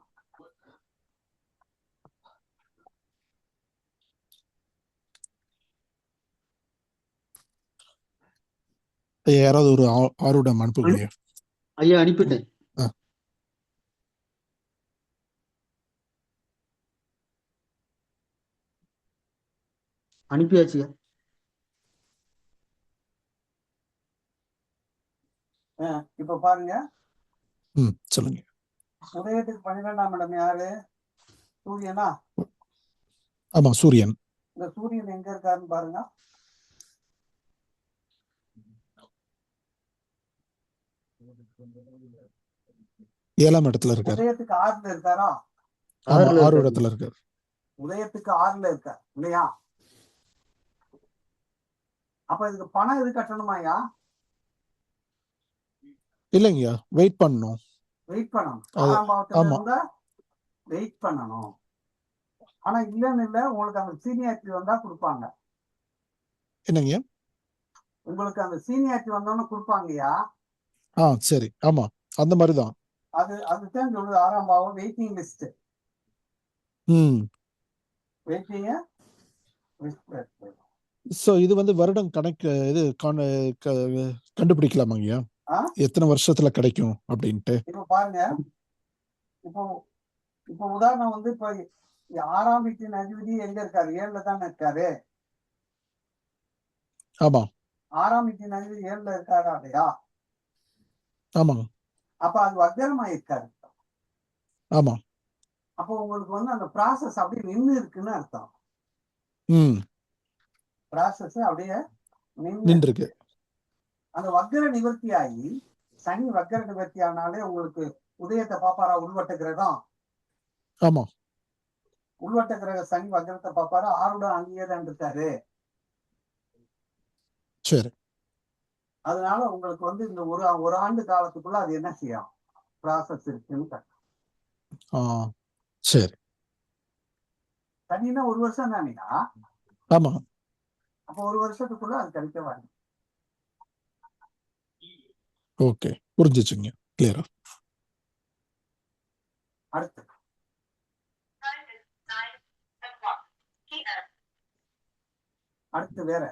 யாராவது ஒரு ஆர்வம் அனுப்புங்க. ஐயா அனுப்பிட்டேன். அனுப்பியாச்சுயா. இப்ப பாருங்க, சொல்லுங்க. உதயத்துக்கு 12ஆம் இடம் யாரு? சூரியனா? ஆமா, சூரியன். இந்த சூரியன் எங்க இருக்காருன்னு பாருங்க. ஏழாம் இடத்துல இருக்காரு. உதயத்துக்கு 6ல இருக்காரா? ஆமா, 6 இடத்துல இருக்காரு. உதயத்துக்கு 6ல இருக்கார் இல்லையா? அப்ப இதுக்கு பணம் எது கட்டணுமாயா? இல்லைங்கய்யா, வெயிட் பண்ணணும். வெயிட் பண்ணணும். 6ஆம் பாவத்துல இருந்தா வெயிட் பண்ணணும். ஆனா இல்லன்னு இல்ல, உங்களுக்கு அந்த சீனியாரிட்டி வந்தா கொடுப்பாங்க. என்னங்கய்யா? உங்களுக்கு அந்த சீனியாரிட்டி வந்தோன்னு கொடுப்பாங்கய்யா. சரி. ஆமா, அந்த மாதிரிதான். அதுதான் சொல்லுது 6ஆம் பாவம் வெயிட்டிங் லிஸ்ட். வெயிட்டிங் சோ இது வந்து வருடம் கணக்கு இது கண்டுபிடிக்கலாமாங்கய்யா? எத்தனை வருஷத்துல கிடைக்கும் அப்படின்ட்டு? இப்ப பாருங்க, இப்போ உதாரணம் வந்து இப்ப 6ஆம் வீட்டின் அதிபதி எங்க இருக்காரு? 7ல தானே இருக்காரு. ஆமா. 6ஆம் வீட்டின் அதிபதி 7ல இருக்காரா இல்லையா? ஆமா. அப்ப அது வக்கரமா இருக்காரு. ஆமா. அப்போ உங்களுக்கு வந்து அந்த ப்ராசஸ் அப்படியே நின்று இருக்குன்னு அர்த்தம். ப்ராசஸ் அப்படியே நின்று இருக்கு. அந்த வக்கர நிவர்த்தி ஆகி, சனி வக்கர நிவர்த்தி ஆனாலே உங்களுக்கு உதயத்தை பாப்பாரா? உள்வட்ட கிரகம். ஆமா. உள்வட்ட கிரக சனி வக்கரத்தை பாப்பாரா? 6 அங்கேயே தான் இருக்காரு. சரி. அதனால உங்களுக்கு வந்து இந்த ஒரு ஆண்டு காலத்துக்குள்ள அது என்ன செய்யும்? ப்ராசஸ் இருக்குன்னு. சரி. சனின்னா 1 வருஷம் தானேயா? ஆமா. அப்ப 1 வருஷத்துக்குள்ள அது கிடைக்க வாங்க. ஓகே, புரிஞ்சுச்சுங்க. கிளியரா. அடுத்து வேற.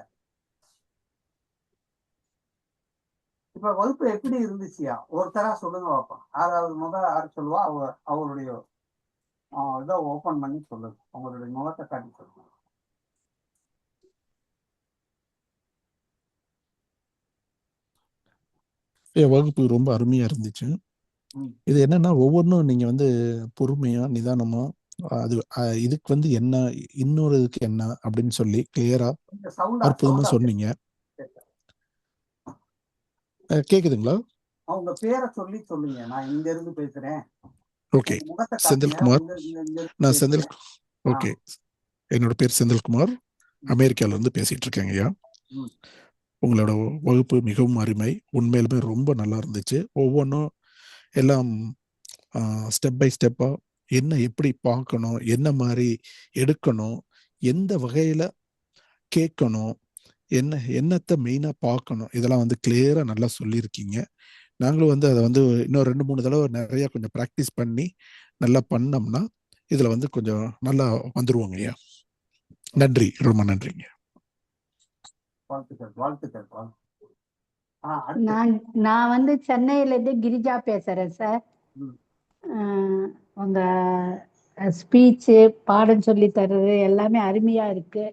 இப்ப வகுப்பு எப்படி இருந்துச்சியா? ஒருத்தரா சொல்லுங்க பார்ப்போம். யாராவது யாரு சொல்லுவா? அவருடைய இதை ஓபன் பண்ணி சொல்லுங்க. அவங்களுடைய முகத்தை காட்டி சொல்லுங்க. வகுப்பு ரொம்ப அருமையா இருந்துச்சு. இது என்னன்னா, ஒவ்வொன்றும் நீங்க வந்து பொறுமையா நிதானமா இதுக்கு வந்து என்ன, இன்னொரு இதுக்கு என்ன அப்படின்னு சொல்லி கிளியரா அற்புதமா சொன்னீங்க. கேக்குதுங்களா? அவங்க பேரை சொல்லி சொல்லுங்க. நான் இங்க இருந்து பேசுறேன். ஓகே, செந்தில்குமார். நான் செந்தில். ஓகே, என்னோட பேர் செந்தில்குமார். அமெரிக்கால இருந்து பேசிட்டு இருக்கேங்க ஐயா. உங்களோட வகுப்பு மிகவும் அருமை. உண்மையிலுமே ரொம்ப நல்லா இருந்துச்சு. ஒவ்வொன்றும் எல்லாம் ஸ்டெப் பை ஸ்டெப்பா என்ன எப்படி பார்க்கணும், என்ன மாதிரி எடுக்கணும், எந்த வகையில கேட்கணும், என்னத்தை மெயினா பார்க்கணும், இதெல்லாம் வந்து கிளியரா நல்லா சொல்லியிருக்கீங்க. நாங்களும் வந்து அதை வந்து இன்னும் 2-3 தடவை நிறைய கொஞ்சம் ப்ராக்டிஸ் பண்ணி நல்லா பண்ணோம்னா இதுல வந்து கொஞ்சம் நல்லா வந்துருவோங்க ஐயா. நன்றி, ரொம்ப நன்றிங்க. நான் வந்து சென்னையில இருந்து கிரிஜா பேசுறேன் சார். உங்க ஸ்பீச்சு, பாடம் சொல்லி தர்றது எல்லாமே அருமையா இருக்கு.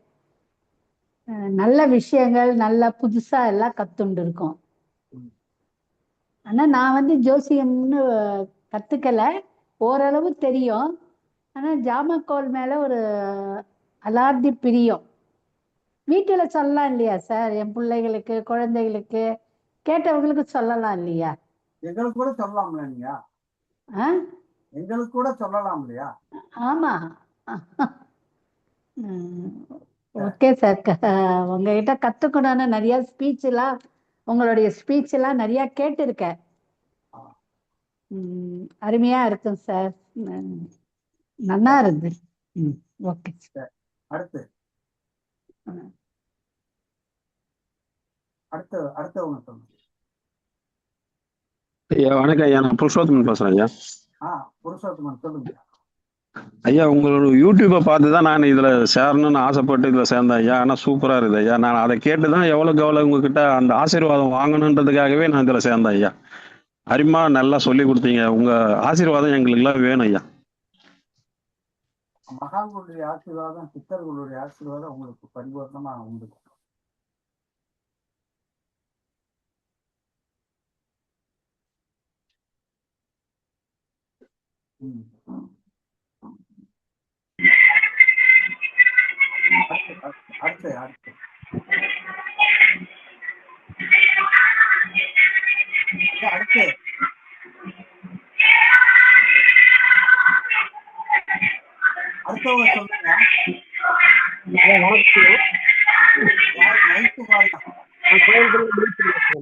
நல்ல விஷயங்கள், நல்ல புதுசா எல்லாம் கத்துண்டு இருக்கோம். ஆனா நான் வந்து ஜோசியம்னு கத்துக்கல, ஓரளவு தெரியும். ஆனா ஜாமக்கோல் மேல ஒரு அலார்டி பிரியம். வீட்டுல சொல்லலாம் இல்லையா சார்? என் பிள்ளைகளுக்கு, குழந்தைகளுக்கு, கேட்டவங்களுக்கு சொல்லலாம் இல்லையா? எங்களுக்கு கூட சொல்லலாம்ல நீங்க, ஆ எங்களுக்கு கூட சொல்லலாம் இல்லையா? ஆமா. Okay sir. உங்ககிட்ட கத்துக்கணும்னு நிறைய ஸ்பீச் எல்லாம், உங்களுடைய ஸ்பீச் எல்லாம் நிறைய கேட்டிருக்கேன். அருமையா இருக்கும் சார். நல்லா இருந்து. ஓகே. அடுத்து அடுத்தவங்க சொல்லுங்க. ஐயா வணக்கம் ஐயா, நான் புருஷோத்தமன் பேசுறேன் ஐயா. புருஷோத்தமன் சொல்லுங்க. ஐயா உங்களோட யூடியூப்பை பார்த்து தான் நான் இதுல சேரணும்னு ஆசைப்பட்டு இதுல சேர்ந்தேன் ஐயா. ஆனா சூப்பரா இருக்குது ஐயா. நான் அதை கேட்டுதான் எவ்வளவுக்கு எவ்வளவு உங்ககிட்ட அந்த ஆசீர்வாதம் வாங்கணுன்றதுக்காகவே நான் இதுல சேர்ந்தேன் ஐயா. அருமா நல்லா சொல்லி கொடுத்தீங்க. உங்க ஆசீர்வாதம் எங்களுக்கு எல்லாம் வேணும் ஐயா. மகான்களுடைய ஆசீர்வாதம், சித்தர்களுடைய ஆசீர்வாதம் உங்களுக்கு பரிபூர்ணமா உண்டு. அடுத்து அடுத்தவங்க சொல்லுங்க.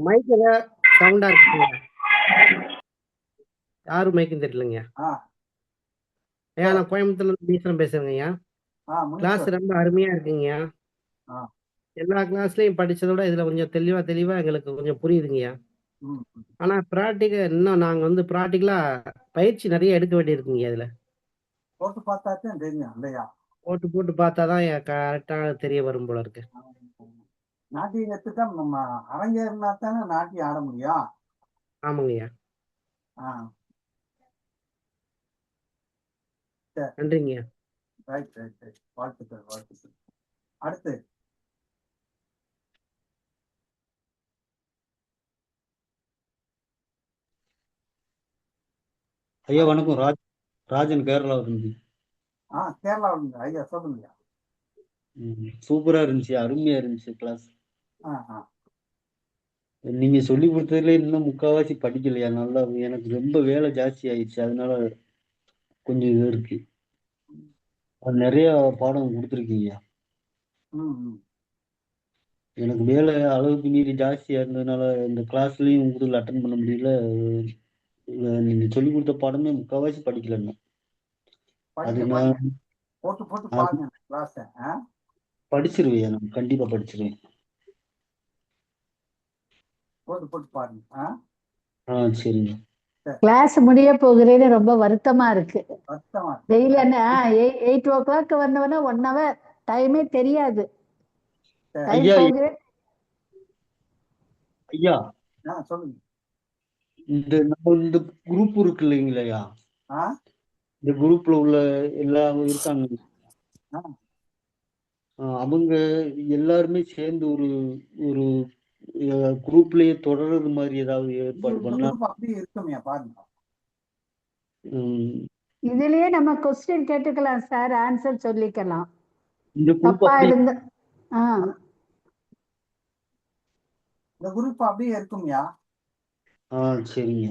மைக்ல சவுண்டா இருக்குங்க. யாரும் மைக்கும் தெரியலங்க. ஐயா நான் கோயம்புத்தூர்ல இருந்து பேசுறேங்க ஐயா. கிளாஸ் ரொம்ப அருமையா இருக்குங்கய்யா. எல்லா கிளாஸ்லயும் படிச்சதோட இதுல கொஞ்சம் தெளிவா எங்களுக்கு கொஞ்சம் புரியுதுங்கய்யா. ஆனா பிராக்டிக்கல் இன்னும் நாங்க பிராக்டிக்கலா பயிற்சி நிறைய எடுக்க வேண்டியிருக்குங்க. இதுல போட்டு பார்த்தாதான் தெரியும் இல்லையா? போட்டு பார்த்தாதான் கரெக்டா தெரிய வரும் போல இருக்கு. நாட்டியம் கத்துட்டா நம்ம அரங்கேறினா தானே நாட்டியம் ஆட முடியும். ஆமாங்கய்யா. நன்றிங்கய்யா. வாழ்த்துக்கள். அடுத்து ஐயா வணக்கம். ராஜன் கேரளாவில் இருந்து. கேரளாவில் இருந்து. ஐயா சொல்லுங்க. சூப்பரா இருந்துச்சு, அருமையா இருந்துச்சு கிளாஸ். நீங்க சொல்லி கொடுத்ததுல இன்னும் முக்காவாசி படிக்கலையா? நல்லா எனக்கு ரொம்ப வேலை ஜாஸ்தி ஆயிடுச்சு, அதனால கொஞ்சம் இது இருக்கு. அது நிறைய பாடம் கொடுத்துருக்கீங்க. எனக்கு வேலை அளவுக்கு மீறி ஜாஸ்தியா இருந்ததுனால இந்த கிளாஸ்லயும் உங்களுக்கு அட்டன் பண்ண முடியல. நீங்க சொல்லி கொடுத்த பாடமே முக்காவாசி படிக்கலன்னு. அது நான் படிச்சிருவேன். நான் கண்டிப்பா படிச்சிருவேன். சரிங்க. கிளாஸ் முடிய போகிறேன்னு ரொம்ப வருத்தமா இருக்கு. டெய்லி 8 o'clock வந்தவன 1 hour டைமே தெரியாது. ஐயா சொல்லுங்க. இந்த குரூப் இருக்கு இல்லைங்களையா? இந்த குரூப்ல உள்ள எல்லாரும் இருக்காங்க. அவங்க எல்லாருமே சேர்ந்து ஒரு குரூப்லயே தொடர்றது மாதிரி ஏதாவது ஏற்பாடு பண்ணலாம். இதுலயே நம்ம கொஸ்டின் கேட்டுக்கலாம் சார், ஆன்சர் சொல்லிக்கலாம். இந்த குரூப் அப்படியே இருக்கும்யா. சரிங்க.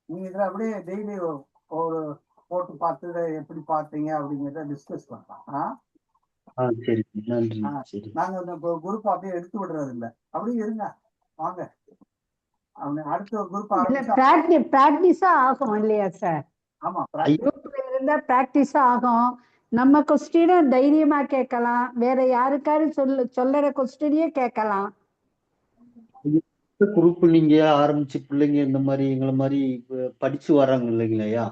நீங்க இதுல அப்படியே டெய்லி ஒரு போட்டு பார்த்து எப்படி பார்த்தீங்க அப்படிங்கிறத டிஸ்கஸ் பண்ணலாம். சரி, நன்றி. சரி, நாங்க இந்த குரூப் அப்படியே எடுத்து விடுறது இல்லை. அப்படியே இருங்க, வாங்க. அடுத்த குரூப் பிராக்டிஸா ஆகும் இல்லையா சார்? ஆமா, குரூப்ல இருந்தா பிராக்டிஸா ஆகும். நம்ம கொஸ்டினும் தைரியமா கேட்கலாம். வேற யாருக்காரு சொல்லற கொஸ்டினையே கேட்கலாம். குரூப் நீங்க ஆரம்பிச்சு பிள்ளைங்க இந்த மாதிரி எங்களை மாதிரி படிச்சு வர்றாங்க இல்லைங்களையா?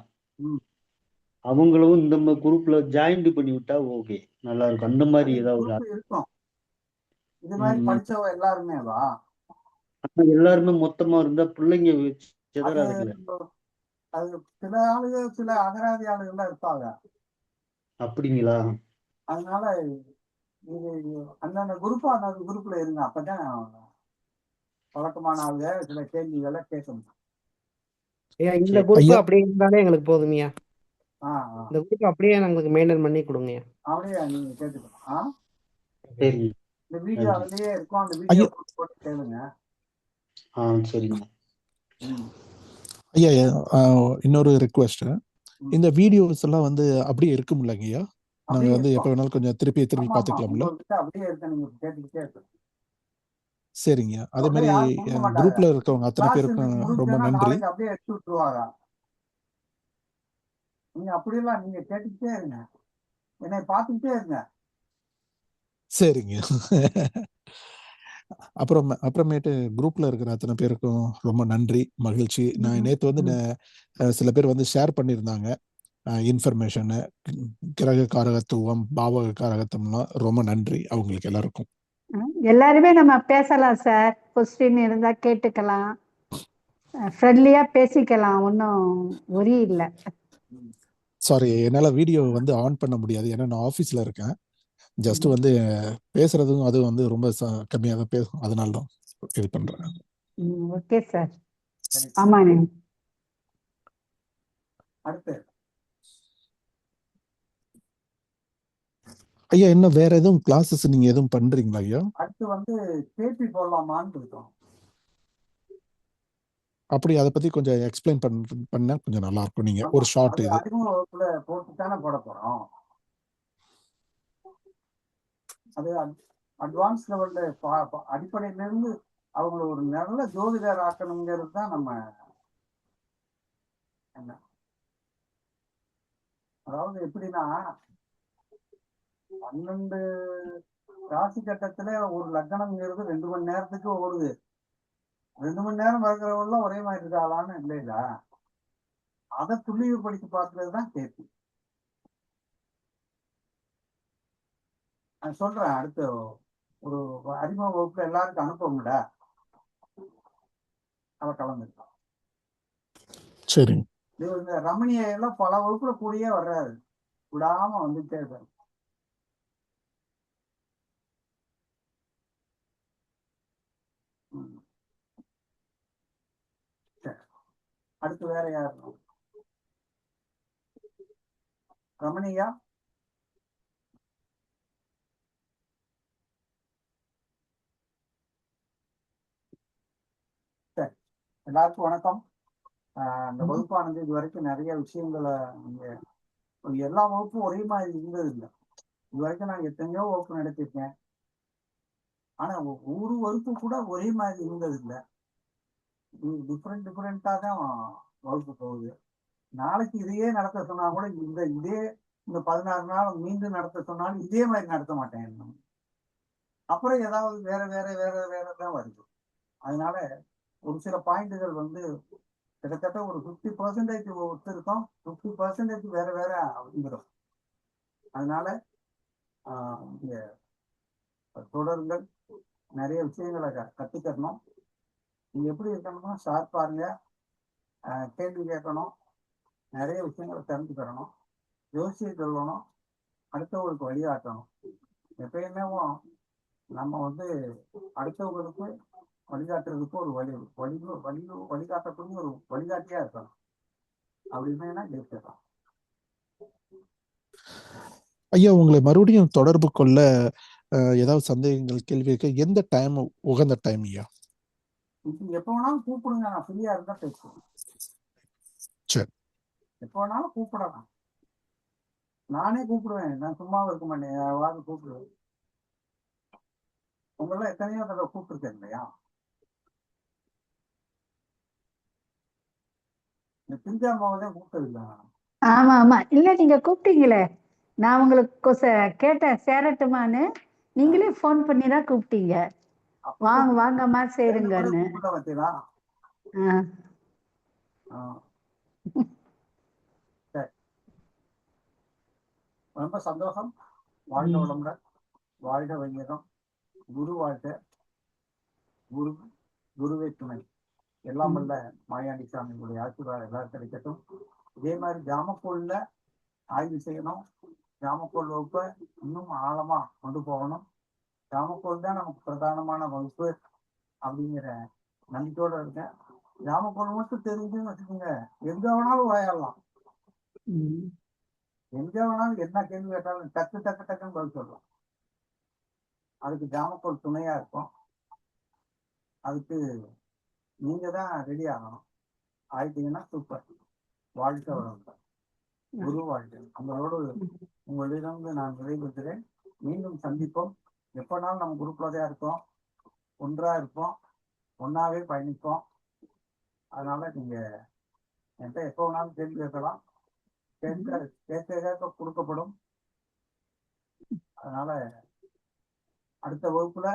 அவங்களும் இந்த குரூப்ல ஜாயின் பண்ணி விட்டா ஓகே, நல்லா இருக்கும். அந்த மாதிரி ஏதாவது இருக்கும். இது மாதிரி படிச்சவங்க எல்லாருமேவா? எல்லாருமே மொத்தமா இருந்தா பிள்ளைங்க அது சில ஆளுங்க, சில அகராதி ஆளுகள்லாம் இருப்பாங்க. அப்படிங்களா? அதனால அந்தந்த குரூப்ல இருங்க. அப்பதான் பழக்கமான ஆளுங்க சில கேள்விகளை கேட்கணும். இந்த குரூப் அப்படியே இருந்தாலே எங்களுக்கு போதுமையா. இந்த குரூப் அப்படியே எங்களுக்கு மெயின்டைன் பண்ணி கொடுங்க. அப்படியே நீங்க கேட்டுக்கலாம். சரி, இந்த வீடியோ அதுலயே இருக்கும். அந்த வீடியோ போட்டு கேளுங்க. சரிங்க. ஐயா இன்னொரு ரெக்வெஸ்ட், இந்த வீடியோஸ் எல்லாம் வந்து அப்படியே இருக்கும் இல்லைங்கய்யா? நாங்க அப்படியே வந்து எப்ப இருக்கும். வேணாலும் கொஞ்சம் திருப்பி ஆமா பார்த்துக்கலாம்ல? உங்ககிட்ட அப்படியே இருக்க, நீங்க கேட்டுக்கிட்டே இருக்கு. சரிங்க. அதே அப்படியே மாதிரி யாரும் கொடுக்க மாட்டாங்க. குரூப்ல இருக்கவங்க அத்தனை கிளாஸ் பேருக்கும் இன்னைக்கு ரொம்ப முடிஞ்சதுன்னா நன்றி. நாளைக்கு அப்படியே எடுத்து விட்டுருவாங்க. நீங்க அப்படியெல்லாம் நீங்க கேட்டுக்கிட்டே இருங்க, என்னை பார்த்துக்கிட்டே இருங்க. சரிங்க. அப்புறமேட்டு குரூப்ல இருக்கிற அத்தனை பேருக்கும் ரொம்ப நன்றி, மகிழ்ச்சி. நான் நேத்து வந்து சில பேர் வந்து ஷேர் பண்ணியிருந்தாங்க இன்ஃபர்மேஷனு, கிரக காரகத்துவம், பாவக காரகத்துவம்லாம். ரொம்ப நன்றி அவங்களுக்கு எல்லாருக்கும். எல்லாருமே நம்ம பேசலாம் சார், கொஸ்டின் இருந்தா கேட்டுக்கலாம், ஃப்ரெண்ட்லியா பேசிக்கலாம், ஒன்றும் ஒரி இல்லை. சாரி, என்னால வீடியோ வந்து ஆன் பண்ண முடியாது, ஏன்னா நான் ஆஃபீஸ்ல இருக்கேன். ஜஸ்ட் வந்து பேசுறதும் அது வந்து ரொம்ப கம்மியாக தான் பேசும், அதனால தான் இது பண்றேன். Okay sir. ஆமாண்ணே. அடுத்து ஐயா, இன்னும் வேற எதுவும் கிளாஸஸ் நீங்க எதுவும் பண்றீங்களா ஐயா? அடுத்து வந்து கேபி போடலாமான்னு இருக்கோம். அப்படி அதை பத்தி கொஞ்சம் எக்ஸ்பிளைன் பண்ணா கொஞ்சம் நல்லா இருக்கும். நீங்க ஒரு ஷார்ட் இது அறிமுக வகுப்புல போட்டு தானே போட போறோம். அது அட்வான்ஸ் லெவல்ல அடிப்படையில இருந்து அவங்களை ஒரு நல்ல ஜோதிடர் ஆக்கணுங்கிறது தான் நம்ம என்ன. அதாவது எப்படின்னா 12 ராசி கட்டத்துல ஒரு லக்னம்ங்கிறது 2 மணி நேரத்துக்கு ஓடுது. 2 மணி நேரம் பார்க்கிறவங்களாம் ஒரே மாதிரி இருக்காளான்னு இல்லைல்ல, அதை துல்லியப்படுத்தி பார்க்கறது தான் கேள்வி. நான் சொல்றேன், அடுத்து ஒரு அறிமுக வகுப்புல எல்லாருக்கும் அனுப்புவோம்ல, அவ கலந்துருக்கான். சரி. இந்த ரமணியை எல்லாம் பல வகுப்புல கூடயே வர்றாரு, விடாம வந்துட்டே இருக்காரு. அடுத்து வேற யார்? ரமணியா? சரி, எல்லாருக்கும் வணக்கம். அந்த வகுப்பானது இது வரைக்கும் நிறைய விஷயங்களை நீங்க, எல்லா வகுப்பும் ஒரே மாதிரி இருந்தது இல்லை. இது வரைக்கும் நான் எத்தனையோ வகுப்பு நடத்திருக்கேன், ஆனா ஒரு வகுப்பு கூட ஒரே மாதிரி இருந்தது இல்லை. டிஃப்ரெண்டா தான் வகுப்பு போகுது. நாளைக்கு இதையே நடத்த சொன்னா கூட இந்த 16 நாள் மீண்டும் நடத்த சொன்னாலும் இதே மாதிரி நடத்த மாட்டேன். அப்புறம் ஏதாவது வேற வேற வேற வேற தான் வருது. அதனால ஒரு சில பாயிண்ட்டுகள் வந்து கிட்டத்தட்ட ஒரு 50% ஒத்துருக்கோம், 50% வேற வேற வந்துடும். அதனால இங்க தொடர்கள் நிறைய விஷயங்களை கத்துக்கணும். நீங்க எப்படி இருக்கணும்னா ஷார்ப்பா இருங்க, கேள்வி கேட்கணும், நிறைய விஷயங்களை தெரிஞ்சுக்கிறணும், யோசிச்சு சொல்லணும், அடுத்தவங்களுக்கு வழிகாட்டணும். எப்பயுமே நம்ம வந்து அடுத்தவங்களுக்கு வழிகாட்டுறதுக்கு ஒரு வழிகாட்டக்கூடிய ஒரு வழிகாட்டியா இருக்கணும். அப்படின்னு ஜெயிச்சிடலாம். ஐயா, உங்களை மறுபடியும் தொடர்பு கொள்ள ஏதாவது சந்தேகங்கள், கேள்வி கேட்க எந்த டைம் உகந்த டைம் ஐயா? எப்ப வேணாலும் கூப்பிடுங்க, நான் ஃப்ரீயா இருந்தா பேசுவேன். சரி, எப்ப வேணாலும் கூப்பிடலாம், நானே கூப்பிடுவேன், நான் சும்மாவும் இருக்க மாட்டேன், யாராவது கூப்பிடுவேன். உங்களெல்லாம் எத்தனையோ தடவை கூப்பிட்டுருக்கேன் இல்லையா? இந்த பிஞ்சாமாவதே கூப்பிட்டது இல்லை. ஆமா ஆமா, இல்ல நீங்க கூப்பிட்டீங்களே, நான் உங்களுக்கு கேட்டேன் சேரட்டுமான்னு, நீங்களே ஃபோன் பண்ணி தான் கூப்பிட்டீங்க, வாங்க வாங்கம்மா சேருங்கன்னு. ரொம்ப சந்தோஷம். வாழ்க வளமுடன், வாழ்க வையகம், குரு வாழ்க, குருவே துணை. எல்லாம் வல்ல மாயாண்டி சாமியுடைய ஆசீர்வாதம் எல்லாரும் கிடைக்கட்டும். இதே மாதிரி ஜாமக்கோல்ல ஆய்வு செய்யணும், ஜாமக்கோல் வகுப்பை இன்னும் ஆழமா கொண்டு போகணும். ஜாமக்கோல் தான் நமக்கு பிரதானமான வகுப்பு அப்படிங்கிற நம்பிக்கையோட இருக்கேன். ஜாமக்கோல் மட்டும் தெரிஞ்சுன்னு வச்சுக்கோங்க, எங்க வேணாலும் விளையாடலாம், எங்க வேணாலும் என்ன கேள்வி கேட்டாலும் டக்கு டக்கு டக்குன்னு பதில் சொல்லலாம். அதுக்கு ஜாமக்கோல் துணையா இருக்கும். அதுக்கு நீங்க தான் ரெடி ஆகணும். ஆயிட்டீங்கன்னா சூப்பர். வாழ்க்கை வளர்ந்தார் குரு வாழ்க்கை. உங்களோடு உங்களிடம் நான் விடைபெறுகிறேன். மீண்டும் சந்திப்போம். எப்பனாலும் நம்ம குரூப்லதான் இருக்கோம், ஒன்றா இருப்போம், ஒன்னாவே பயணிப்போம். அதனால நீங்க என்கிட்ட எப்போ வேணாலும் கேள்வி கேட்கலாம். கேட்க கொடுக்கப்படும். அதனால அடுத்த வகுப்புல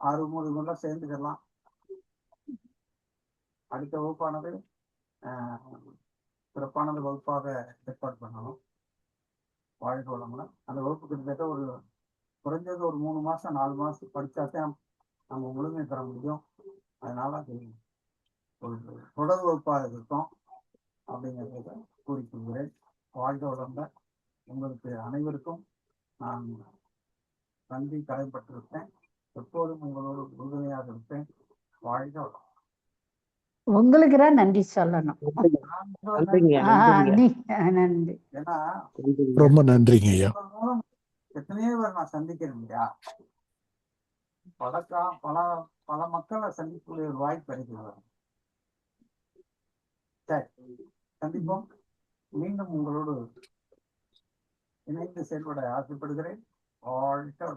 6 சேர்ந்துக்கலாம். அடுத்த வகுப்பானது சிறப்பானது வகுப்பாக ஏற்பாடு பண்ணணும். வாழ்க வளமுடன். அந்த வகுப்பு கிட்டத்தட்ட குறைஞ்சது ஒரு 3 மாசம் 4 மாசம் படிச்சாதான் நம்ம முழுமை பெற முடியும். அதனால அது ஒரு தொடர் வகுப்பாக இருக்கும் அப்படிங்கிறத கூறிக்கொள்கிறேன். வாழ்க வளமுடன். உங்களுக்கு அனைவருக்கும் நான் நன்றி கடமைப்பட்டிருப்பேன். எப்போதும் உங்களோடு உறுதுணையாக இருப்பேன். வாழ்க வளம். உங்களுக்கு தான் நன்றி சொல்லணும். நன்றிங்க நன்றி. ஏன்னா ரொம்ப நன்றிங்க ஐயா. எத்தனையோ பேர் நான் சந்திக்கிறேன் இல்லையா, பல மக்களை சந்திக்கக்கூடிய ஒரு வாய்ப்பு இருக்கிறது. சரி, சந்திப்போம். மீண்டும் உங்களோடு இணைந்து செயல்பட ஆசைப்படுகிறேன். வாழ்க வளம்.